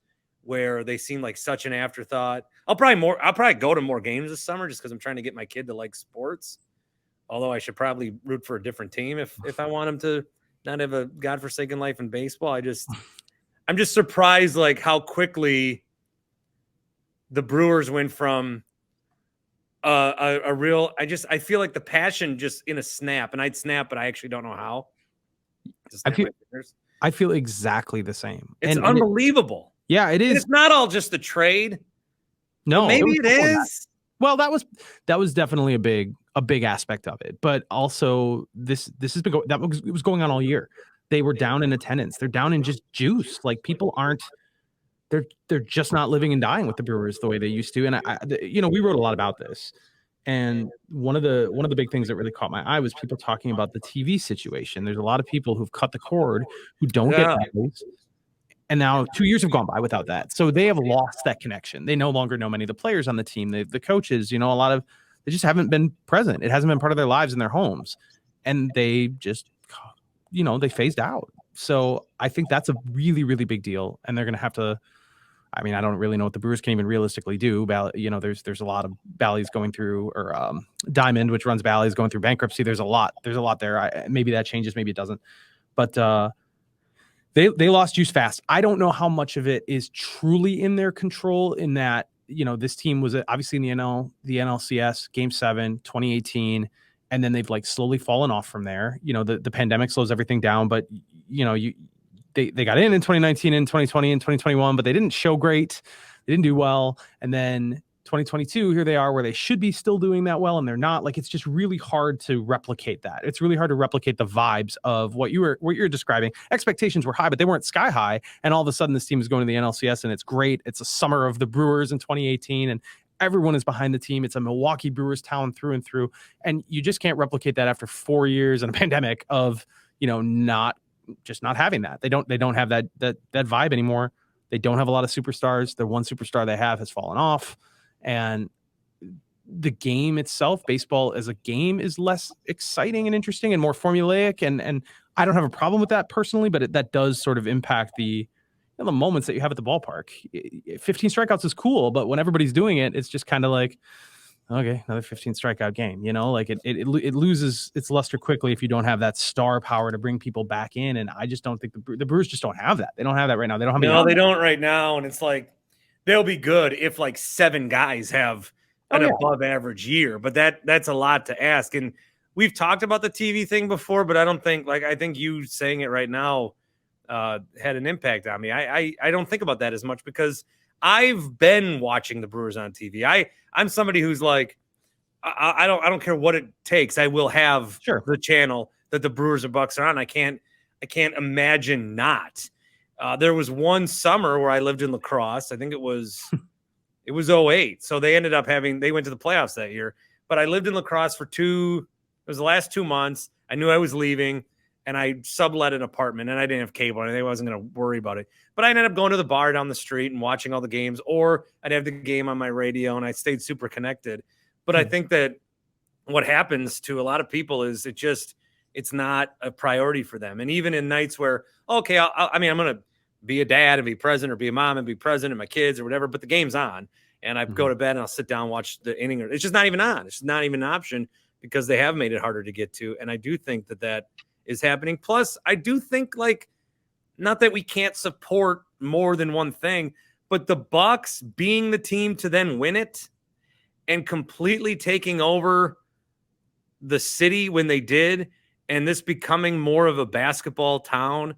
where they seem like such an afterthought. I'll probably go to more games this summer just because I'm trying to get my kid to like sports. Although I should probably root for a different team if I want him to not have a godforsaken life in baseball. I'm just surprised like how quickly the Brewers went from I feel like the passion just in a snap, and I'd snap, but I actually don't know how. I feel exactly the same. It's unbelievable. Yeah, it is. And it's not all just the trade. No, maybe it is. Well, that was definitely a big aspect of it, but also this has been it was going on all year. they were down in attendance. They're down in just juice. Like people aren't. They're just not living and dying with the Brewers the way they used to. And we wrote a lot about this. And one of the big things that really caught my eye was people talking about the TV situation. There's a lot of people who've cut the cord who don't get Netflix. And now 2 years have gone by without that. So they have lost that connection. They no longer know many of the players on the team. The coaches, a lot of, they just haven't been present. It hasn't been part of their lives in their homes. And they just, they phased out. So I think that's a really, really big deal. And they're going to have to, I don't really know what the Brewers can even realistically do. There's a lot of Bally's going through, or Diamond, which runs Bally's, going through bankruptcy. There's a lot there. Maybe that changes, maybe it doesn't. But they lost juice fast. I don't know how much of it is truly in their control, in that, this team was obviously in the NLCS Game 7, 2018, and then they've like slowly fallen off from there. The pandemic slows everything down, but they got in 2019 and 2020 and 2021, but they didn't show great. They didn't do well. And then 2022, here they are, where they should be still doing that well, and they're not. Like, it's just really hard to replicate that. It's really hard to replicate the vibes of what you're describing. Expectations were high, but they weren't sky high. And all of a sudden, this team is going to the NLCS, and it's great. It's a summer of the Brewers in 2018, and everyone is behind the team. It's a Milwaukee Brewers town through and through, and you just can't replicate that after 4 years and a pandemic of not having that. They don't have that vibe anymore. They don't have a lot of superstars. The one superstar they have has fallen off. And the game itself, baseball as a game, is less exciting and interesting and more formulaic. And I don't have a problem with that personally, but that does sort of impact the moments that you have at the ballpark. 15 strikeouts is cool, but when everybody's doing it, it's just kind of like, okay, another 15 strikeout game. Like it loses its luster quickly if you don't have that star power to bring people back in. And I just don't think the Brewers just don't have that. They don't have that right now. They don't have. No, they don't right now. And it's like, they'll be good if like 7 guys have an above average year, but that's a lot to ask. And we've talked about the TV thing before, but I don't think, I think you saying it right now had an impact on me. I don't think about that as much because I've been watching the Brewers on TV. I'm somebody who's like, I don't care what it takes. I will have the channel that the Brewers or Bucks are on. I can't imagine not. There was one summer where I lived in La Crosse. I think it was 08. So they ended up they went to the playoffs that year. But I lived in La Crosse for it was the last 2 months. I knew I was leaving, and I sublet an apartment, and I didn't have cable, and I wasn't going to worry about it. But I ended up going to the bar down the street and watching all the games, or I'd have the game on my radio, and I stayed super connected. But I think that what happens to a lot of people is it's not a priority for them. And even in nights where, okay, I'm going to be a dad and be present, or be a mom and be present, and my kids or whatever, but the game's on, and I go to bed and I'll sit down and watch the inning. It's just not even on. It's not even an option because they have made it harder to get to. And I do think that is happening. Plus, I do think, not that we can't support more than one thing, but the Bucks being the team to then win it and completely taking over the city when they did, and this becoming more of a basketball town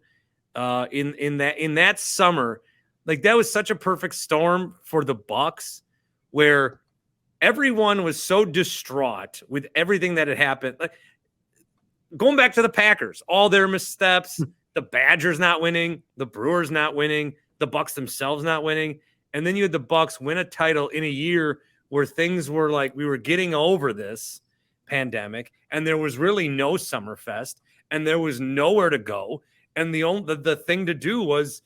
in that summer, that was such a perfect storm for the Bucks, where everyone was so distraught with everything that had happened. Going back to the Packers, all their missteps, the Badgers not winning, the Brewers not winning, the Bucks themselves not winning, and then you had the Bucks win a title in a year where things were like we were getting over this pandemic, and there was really no Summerfest, and there was nowhere to go, and the thing to do was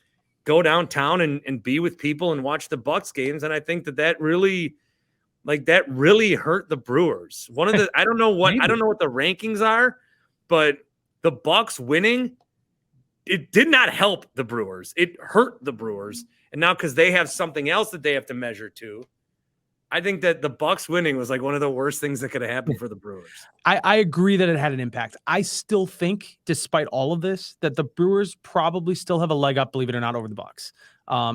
go downtown and be with people and watch the Bucks games. And I think that really hurt the Brewers. I don't know what the rankings are, but the Bucks winning, it did not help the Brewers. It hurt the Brewers. And now, because they have something else that they have to measure to, I think that the Bucks winning was one of the worst things that could have happened for the Brewers. I agree that it had an impact. I still think, despite all of this, that the Brewers probably still have a leg up, believe it or not, over the Bucks.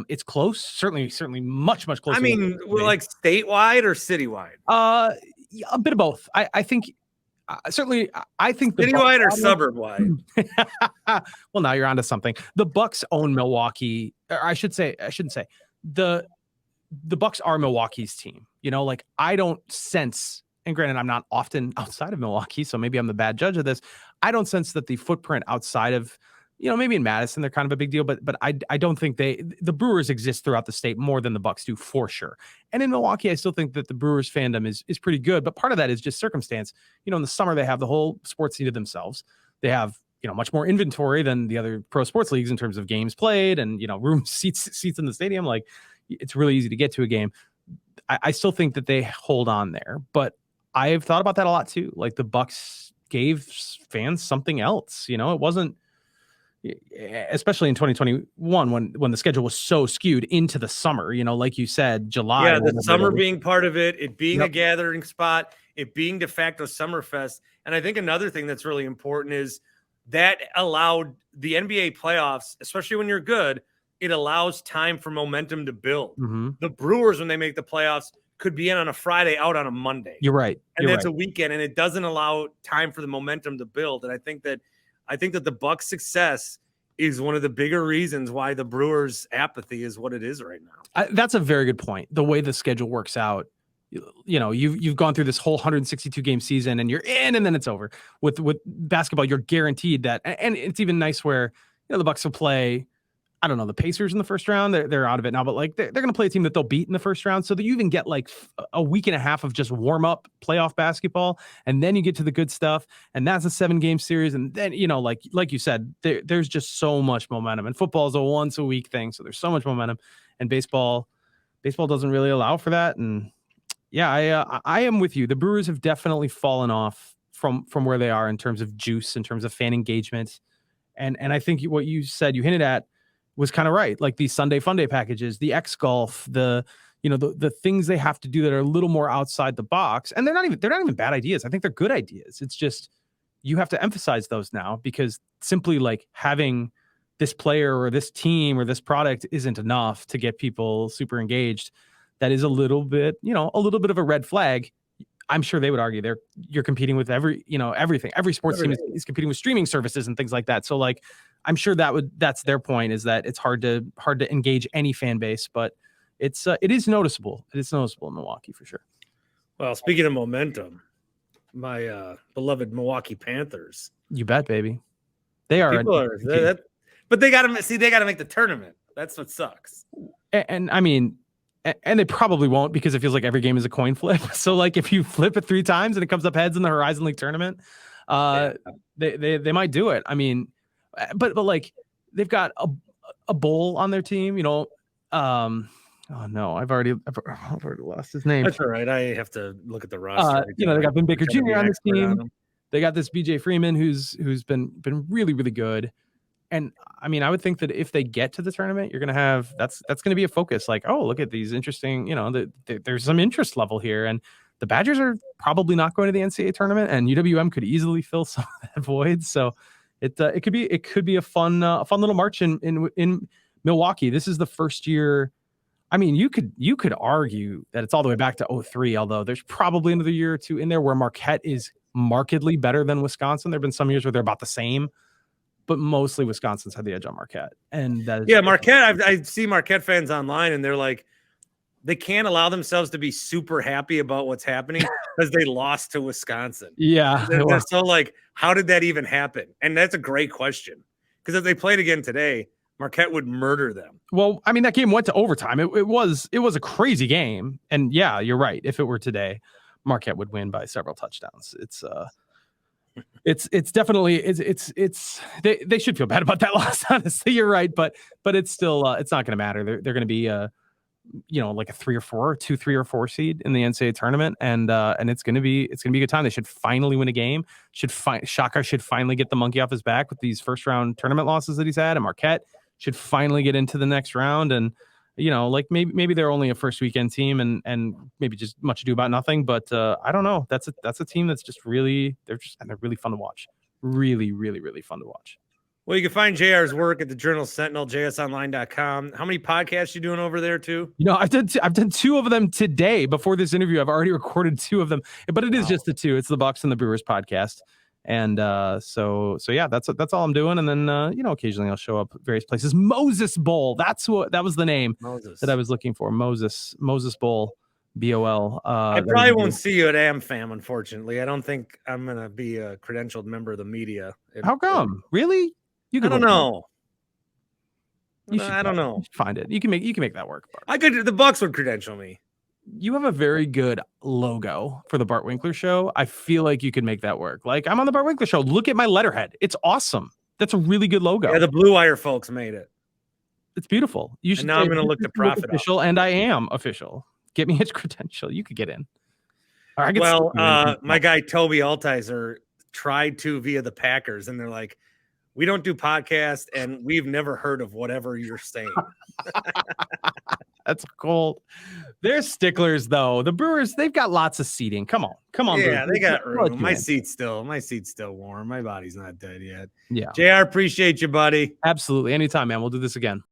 It's close, certainly much closer. I mean, statewide or citywide? A bit of both. I think certainly. I think citywide or suburb wide. Well, now you're onto something. The Bucks own Milwaukee, or I shouldn't say the Bucks are Milwaukee's team. I don't sense, and granted, I'm not often outside of Milwaukee, so maybe I'm the bad judge of this. I don't sense that the footprint outside of, maybe in Madison they're kind of a big deal, but I don't think the Brewers exist throughout the state more than the Bucks do for sure. And in Milwaukee, I still think that the Brewers fandom is pretty good, but part of that is just circumstance. In the summer they have the whole sports scene to themselves. They have much more inventory than the other pro sports leagues in terms of games played and room seats in the stadium. Like, it's really easy to get to a game. I still think that they hold on there, but I've thought about that a lot too. Like, the Bucks gave fans something else. It wasn't, especially in 2021 when the schedule was so skewed into the summer. Like you said, July. Yeah, the summer being part of it being Yep. a gathering spot, it being de facto Summerfest. And I think another thing that's really important is that allowed the NBA playoffs, especially when you're good, it allows time for momentum to build. Mm-hmm. The Brewers, when they make the playoffs, could be in on a Friday, out on a Monday. You're right. And that's a weekend, and it doesn't allow time for the momentum to build. And I think that the Bucks' success is one of the bigger reasons why the Brewers' apathy is what it is right now. That's a very good point. The way the schedule works out, you've gone through this whole 162 game season and you're in, and then it's over. With basketball, you're guaranteed that, and it's even nice where the Bucks will play, I don't know, the Pacers in the first round. They're out of it now, but like they're going to play a team that they'll beat in the first round, so that you even get like a week and a half of just warm up playoff basketball, and then you get to the good stuff, and that's a 7-game series, and then like you said, there's just so much momentum. And football is a once a week thing, so there's so much momentum, and baseball doesn't really allow for that. And yeah, I am with you. The Brewers have definitely fallen off from where they are in terms of juice, in terms of fan engagement, and I think what you said, you hinted at, was kind of right. Like these Sunday Fun Day packages, the X Golf, the things they have to do that are a little more outside the box. And they're not even bad ideas. I think they're good ideas. It's just, you have to emphasize those now, because simply like having this player or this team or this product isn't enough to get people super engaged. That is a little bit of a red flag. I'm sure they would argue you're competing with everything. Every sports team is competing with streaming services and things like that. So like, I'm sure that's their point, is that it's hard to engage any fan base, but it is noticeable. It is noticeable in Milwaukee for sure. Well, speaking of momentum, my beloved Milwaukee Panthers. You bet, baby. They are. But they got to make the tournament. That's what sucks. And I mean, and they probably won't, because it feels like every game is a coin flip. So like, if you flip it 3 times and it comes up heads in the Horizon League tournament, they might do it. I mean, but like, they've got a bowl on their team. Oh no, I've already lost his name. That's all right. I have to look at the roster. They got Ben Baker Jr. on this team. They got this BJ Freeman who's been really, really good. And I mean, I would think that if they get to the tournament, you're going to have, that's going to be a focus. Like, oh, look at these interesting, there's some interest level here. And the Badgers are probably not going to the NCAA tournament, and UWM could easily fill some of that void. So it could be a fun little march in Milwaukee. This is the first year. I mean, you could argue that it's all the way back to 2003, although there's probably another year or two in there where Marquette is markedly better than Wisconsin. There've been some years where they're about the same, but mostly Wisconsin's had the edge on Marquette. And that is Marquette. I see Marquette fans online, and they're like, they can't allow themselves to be super happy about what's happening because they lost to Wisconsin. Yeah. They're so like, how did that even happen? And that's a great question, because if they played again today, Marquette would murder them. Well, I mean, that game went to overtime. It was a crazy game. And yeah, you're right. If it were today, Marquette would win by several touchdowns. It's definitely they should feel bad about that loss. Honestly, you're right, but it's still it's not going to matter. They're going to be like a 3 or 4 seed in the NCAA tournament, and it's going to be a good time. They should finally win a game. Shaka should finally get the monkey off his back with these first round tournament losses that he's had, and Marquette should finally get into the next round. And like maybe they're only a first weekend team and maybe just much ado about nothing. But I don't know. That's a team that's just really they're really fun to watch. Really, really, really fun to watch. Well, you can find JR's work at the Journal Sentinel, jsonline.com. How many podcasts you doing over there too? I've done 2 of them today. Before this interview, I've already recorded 2 of them, but it is just the 2. It's the Bucks and the Brewers podcast. And so yeah, that's all I'm doing. And then occasionally I'll show up various places. Moses Bowl. That was the name that I was looking for. Moses Bowl. BOL. I probably won't see you at AmFam, unfortunately. I don't think I'm gonna be a credentialed member of the media. How come? Really? You I could don't vote for him. know. I don't know. You should find it. You can make that work, Bart. I could. The Bucks would credential me. You have a very good logo for the Bart Winkler show. I feel like you could make that work. Like, I'm on the Bart Winkler show. Look at my letterhead. It's awesome. That's a really good logo. Yeah, the Blue Wire folks made it. It's beautiful. You should. And now I'm going to look to profit official, and I am official. Get me his credential. You could get in. Or I could Well, skip you in. my guy Toby Altizer tried to via the Packers, and they're like, "We don't do podcasts, and we've never heard of whatever you're saying." That's cool. They're sticklers, though. The Brewers, they've got lots of seating. Come on. Yeah, Brewers. they got We'll let room. you My in. seat's still warm. My body's not dead yet. Yeah, JR, appreciate you, buddy. absolutely. Anytime, man. We'll do this again.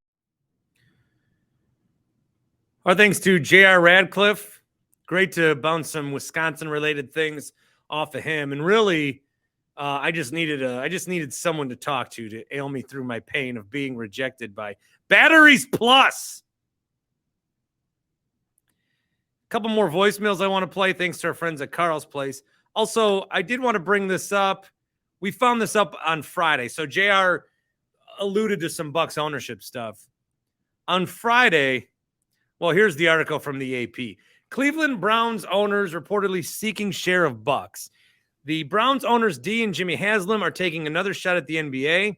Our thanks to JR Radcliffe. Great to bounce some Wisconsin-related things off of him. And really, I just needed someone to talk to ail me through my pain of being rejected by Batteries Plus. Couple more voicemails I want to play. Thanks to our friends at Carl's Place. Also, I did want to bring this up. We found this up on Friday. So JR alluded to some Bucks ownership stuff. On Friday, well, here's the article from the AP. Cleveland Browns owners reportedly seeking share of Bucks. The Browns owners, D and Jimmy Haslam, are taking another shot at the NBA.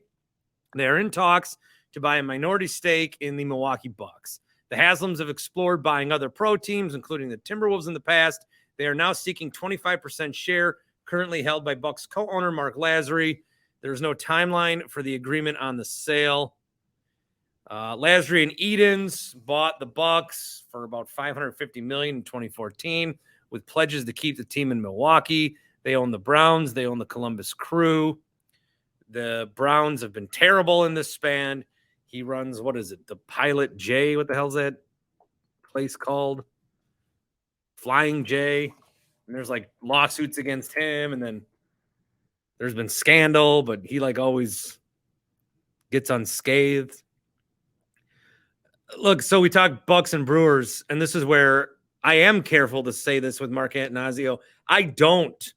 They're in talks to buy a minority stake in the Milwaukee Bucks. The Haslams have explored buying other pro teams, including the Timberwolves in the past. They are now seeking 25% share, currently held by Bucks co-owner Mark Lazary. There's no timeline for the agreement on the sale. Lazary and Edens bought the Bucks for about $550 million in 2014 with pledges to keep the team in Milwaukee. They own the Browns. They own the Columbus Crew. The Browns have been terrible in this span. He runs, what is it? The Pilot J. What the hell's that place called? Flying J. And there's like lawsuits against him. And then there's been scandal, but he like always gets unscathed. Look, so we talk Bucks and Brewers, and this is where I am careful to say this with Mark Antanasio. I don't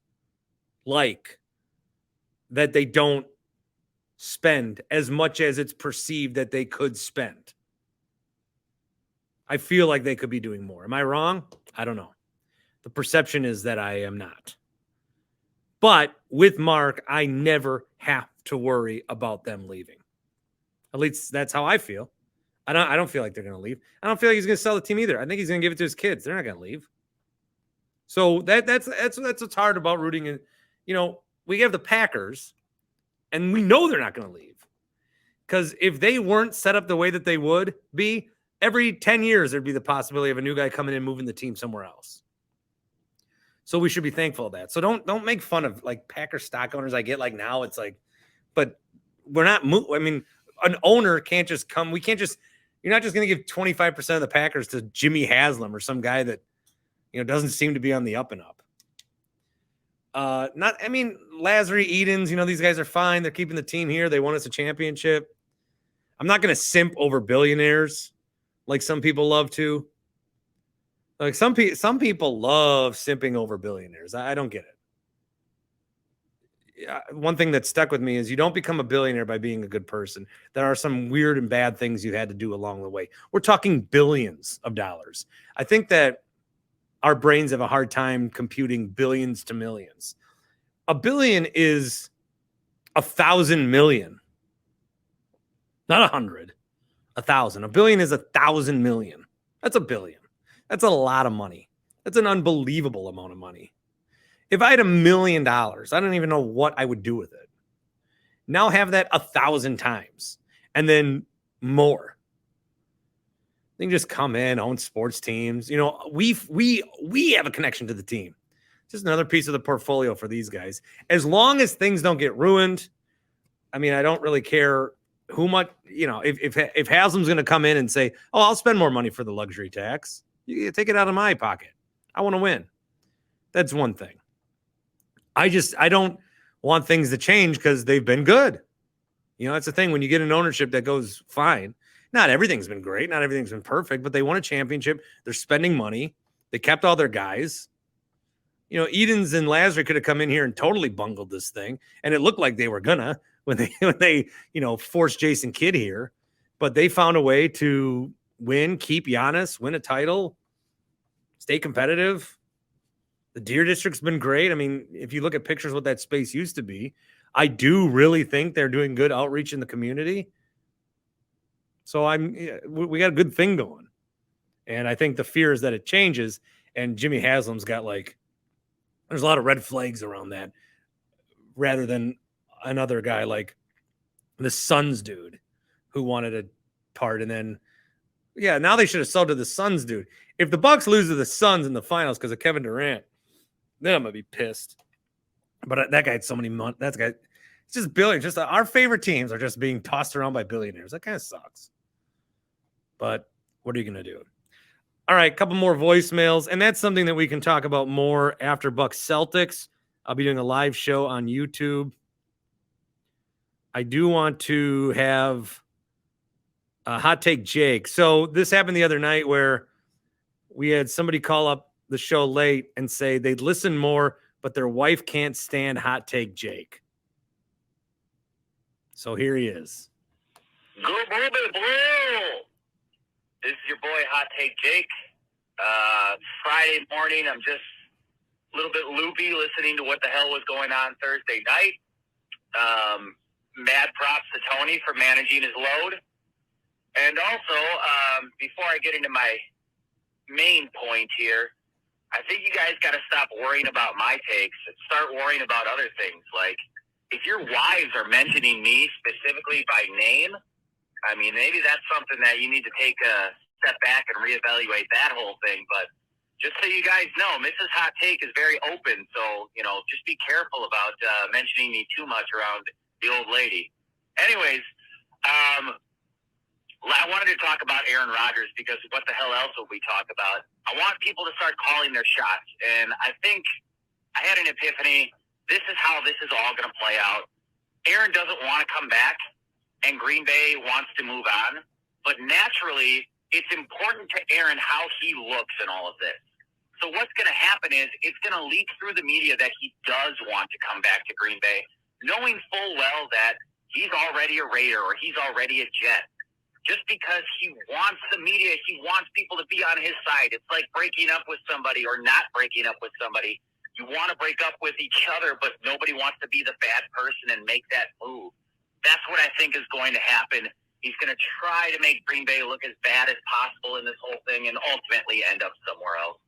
like that they don't spend as much as it's perceived that they could spend. I feel like they could be doing more. Am I wrong? I don't know. The perception is that I am not. But with Mark, I never have to worry about them leaving. At least that's how I feel. I don't feel like they're going to leave. I don't feel like he's going to sell the team either. I think he's going to give it to his kids. They're not going to leave. So that's what's hard about rooting in. You know, we have the Packers, and we know they're not going to leave. Because if they weren't set up the way that they would be, every 10 years there'd be the possibility of a new guy coming in and moving the team somewhere else. So we should be thankful of that. So don't make fun of like Packer stock owners. I get like now it's like, but we're not. I mean, an owner can't just come. We can't just. You're not just going to give 25% of the Packers to Jimmy Haslam or some guy that, you know, doesn't seem to be on the up and up. Lazary, Edens, you know, these guys are fine. They're keeping the team here. They won us a championship. I'm not going to simp over billionaires like some people love to. Like some people love simping over billionaires. I don't get it. One thing that stuck with me is you don't become a billionaire by being a good person. There are some weird and bad things you had to do along the way. We're talking billions of dollars. I think that our brains have a hard time computing billions to millions. A billion is 1,000 million, not 100, 1,000. A billion is 1,000 million. That's a billion. That's a lot of money. That's an unbelievable amount of money. If I had $1 million, I don't even know what I would do with it. Now have that 1,000 times and then more. They can just come in, own sports teams. You know, we have a connection to the team. Just another piece of the portfolio for these guys. As long as things don't get ruined, I mean, I don't really care who much, you know, if Haslam's going to come in and say, oh, I'll spend more money for the luxury tax. You take it out of my pocket. I want to win. That's one thing. I don't want things to change because they've been good. You know, that's the thing. When you get an ownership that goes fine, not everything's been great. Not everything's been perfect, but they won a championship. They're spending money. They kept all their guys. You know, Edens and Lazary could have come in here and totally bungled this thing. And it looked like they were gonna when they forced Jason Kidd here, but they found a way to win, keep Giannis, win a title, stay competitive. The Deer District's been great. I mean, if you look at pictures what that space used to be, I do really think they're doing good outreach in the community. So we got a good thing going. And I think the fear is that it changes. And Jimmy Haslam's got there's a lot of red flags around that rather than another guy like the Suns dude who wanted a part. And then, now they should have sold to the Suns dude. If the Bucks lose to the Suns in the finals because of Kevin Durant, then I'm going to be pissed. But that guy had so many money. That guy, it's just billions. Just our favorite teams are just being tossed around by billionaires. That kind of sucks. But what are you going to do? All right, a couple more voicemails, and that's something that we can talk about more after Bucks Celtics. I'll be doing a live show on YouTube. I do want to have a hot take Jake. So this happened the other night where we had somebody call up the show late and say they'd listen more, but their wife can't stand hot take Jake. So here he is. Go, Blue. This is your boy, Hot Take Jake. Friday morning, I'm just a little bit loopy listening to what the hell was going on Thursday night. Mad props to Tony for managing his load. And also, before I get into my main point here, I think you guys got to stop worrying about my takes and start worrying about other things. Like, if your wives are mentioning me specifically by name, I mean, maybe that's something that you need to take a step back and reevaluate that whole thing. But just so you guys know, Mrs. Hot Take is very open. So, just be careful about mentioning me too much around the old lady. Anyways, I wanted to talk about Aaron Rodgers because what the hell else would we talk about? I want people to start calling their shots. And I think I had an epiphany. This is how this is all going to play out. Aaron doesn't want to come back. And Green Bay wants to move on. But naturally, it's important to Aaron how he looks in all of this. So what's going to happen is it's going to leak through the media that he does want to come back to Green Bay, knowing full well that he's already a Raider or he's already a Jet. Just because he wants the media, he wants people to be on his side. It's like breaking up with somebody or not breaking up with somebody. You want to break up with each other, but nobody wants to be the bad person and make that move. That's what I think is going to happen. He's going to try to make Green Bay look as bad as possible in this whole thing and ultimately end up somewhere else.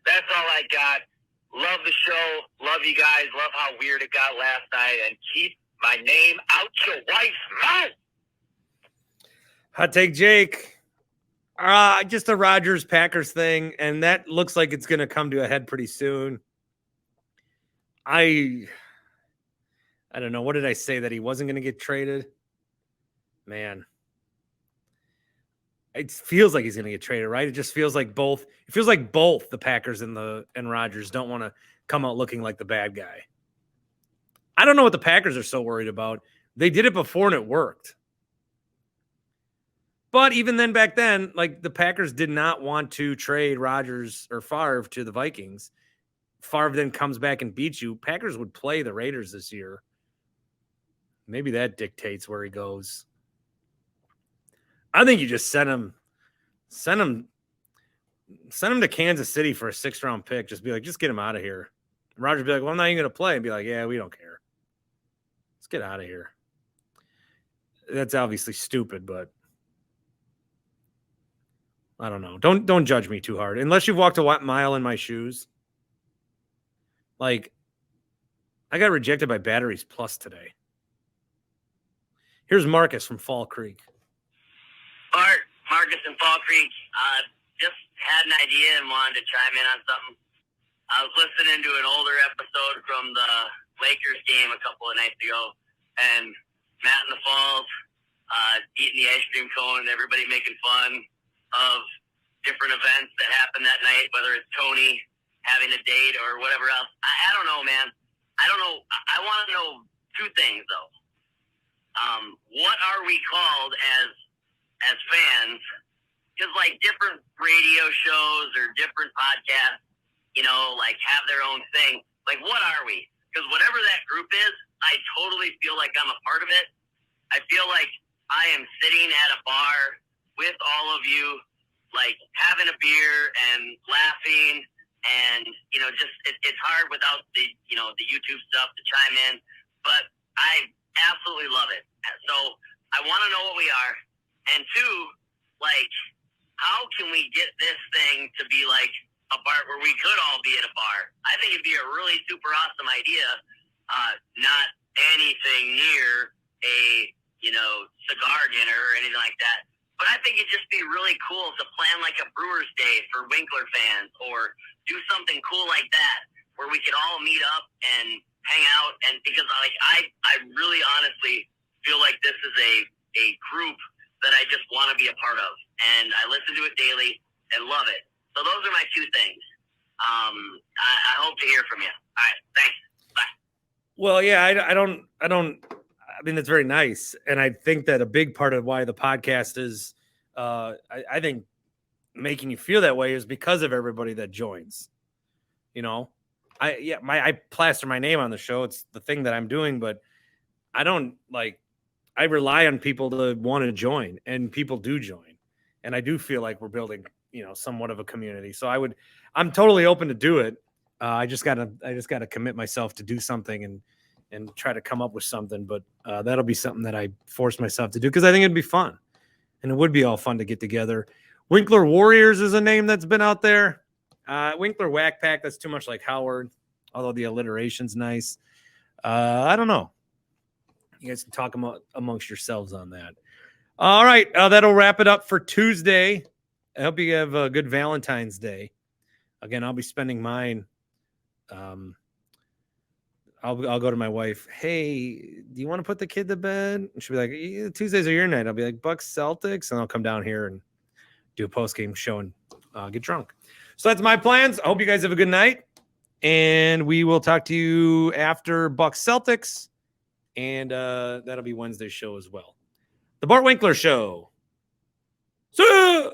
That's all I got. Love the show. Love you guys. Love how weird it got last night. And keep my name out your wife's mouth. Hot take Jake. Just a Rodgers-Packers thing, and that looks like it's going to come to a head pretty soon. I don't know. What did I say? That he wasn't going to get traded? Man. It feels like he's going to get traded, right? It just feels like both. It feels like both the Packers and Rodgers don't want to come out looking like the bad guy. I don't know what the Packers are so worried about. They did it before and it worked. But even then, back then, the Packers did not want to trade Rodgers or Favre to the Vikings. Favre then comes back and beats you. Packers would play the Raiders this year. Maybe that dictates where he goes. I think you just send him to Kansas City for a 6th-round pick. Just be like, just get him out of here. And Rodgers be like, well, I'm not even going to play. And be like, yeah, we don't care. Let's get out of here. That's obviously stupid, but I don't know. Don't judge me too hard. Unless you've walked a mile in my shoes. I got rejected by Batteries Plus today. Here's Marcus from Fall Creek. Marcus in Fall Creek. Just had an idea and wanted to chime in on something. I was listening to an older episode from the Lakers game a couple of nights ago, and Matt in the Falls eating the ice cream cone, and everybody making fun of different events that happened that night, whether it's Tony having a date or whatever else. I don't know, man. I don't know. I want to know two things, though. What are we called as fans? Because different radio shows or different podcasts, have their own thing. What are we? Because whatever that group is, I totally feel like I'm a part of it. I feel like I am sitting at a bar with all of you, like having a beer and laughing, and just it's hard without the the YouTube stuff to chime in, but I absolutely love it. So I want to know what we are, and two, like, how can we get this thing to be like a bar where we could all be at a bar? I think it'd be a really super awesome idea. Not anything near a cigar dinner or anything like that. But I think it'd just be really cool to plan like a Brewers Day for Winkler fans, or do something cool like that where we could all meet up and hang out. And because I really honestly feel like this is a group that I just want to be a part of, and I listen to it daily and love it. So those are my two things. I hope to hear from you. All right, thanks. Bye. Well, yeah, I mean, it's very nice. And I think that a big part of why the podcast is, I think making you feel that way is because of everybody that joins, I plaster my name on the show. It's the thing that I'm doing, but I rely on people to want to join, and people do join. And I do feel like we're building, somewhat of a community. So I'm totally open to do it. I just gotta commit myself to do something and try to come up with something. But that'll be something that I force myself to do, because I think it'd be fun, and it would be all fun to get together. Winkler Warriors is a name that's been out there. Winkler Whack Pack, that's too much like Howard, although the alliteration's nice. I don't know. You guys can talk amongst yourselves on that. All right, that'll wrap it up for Tuesday. I hope you have a good Valentine's Day. Again, I'll be spending mine. I'll go to my wife. Hey, do you want to put the kid to bed? And she'll be like, yeah, Tuesdays are your night. I'll be like, Bucks Celtics, and I'll come down here and do a post game show and get drunk. So that's my plans. I hope you guys have a good night, and we will talk to you after Bucks Celtics, and that'll be Wednesday's show as well. The Bart Winkler Show. See ya!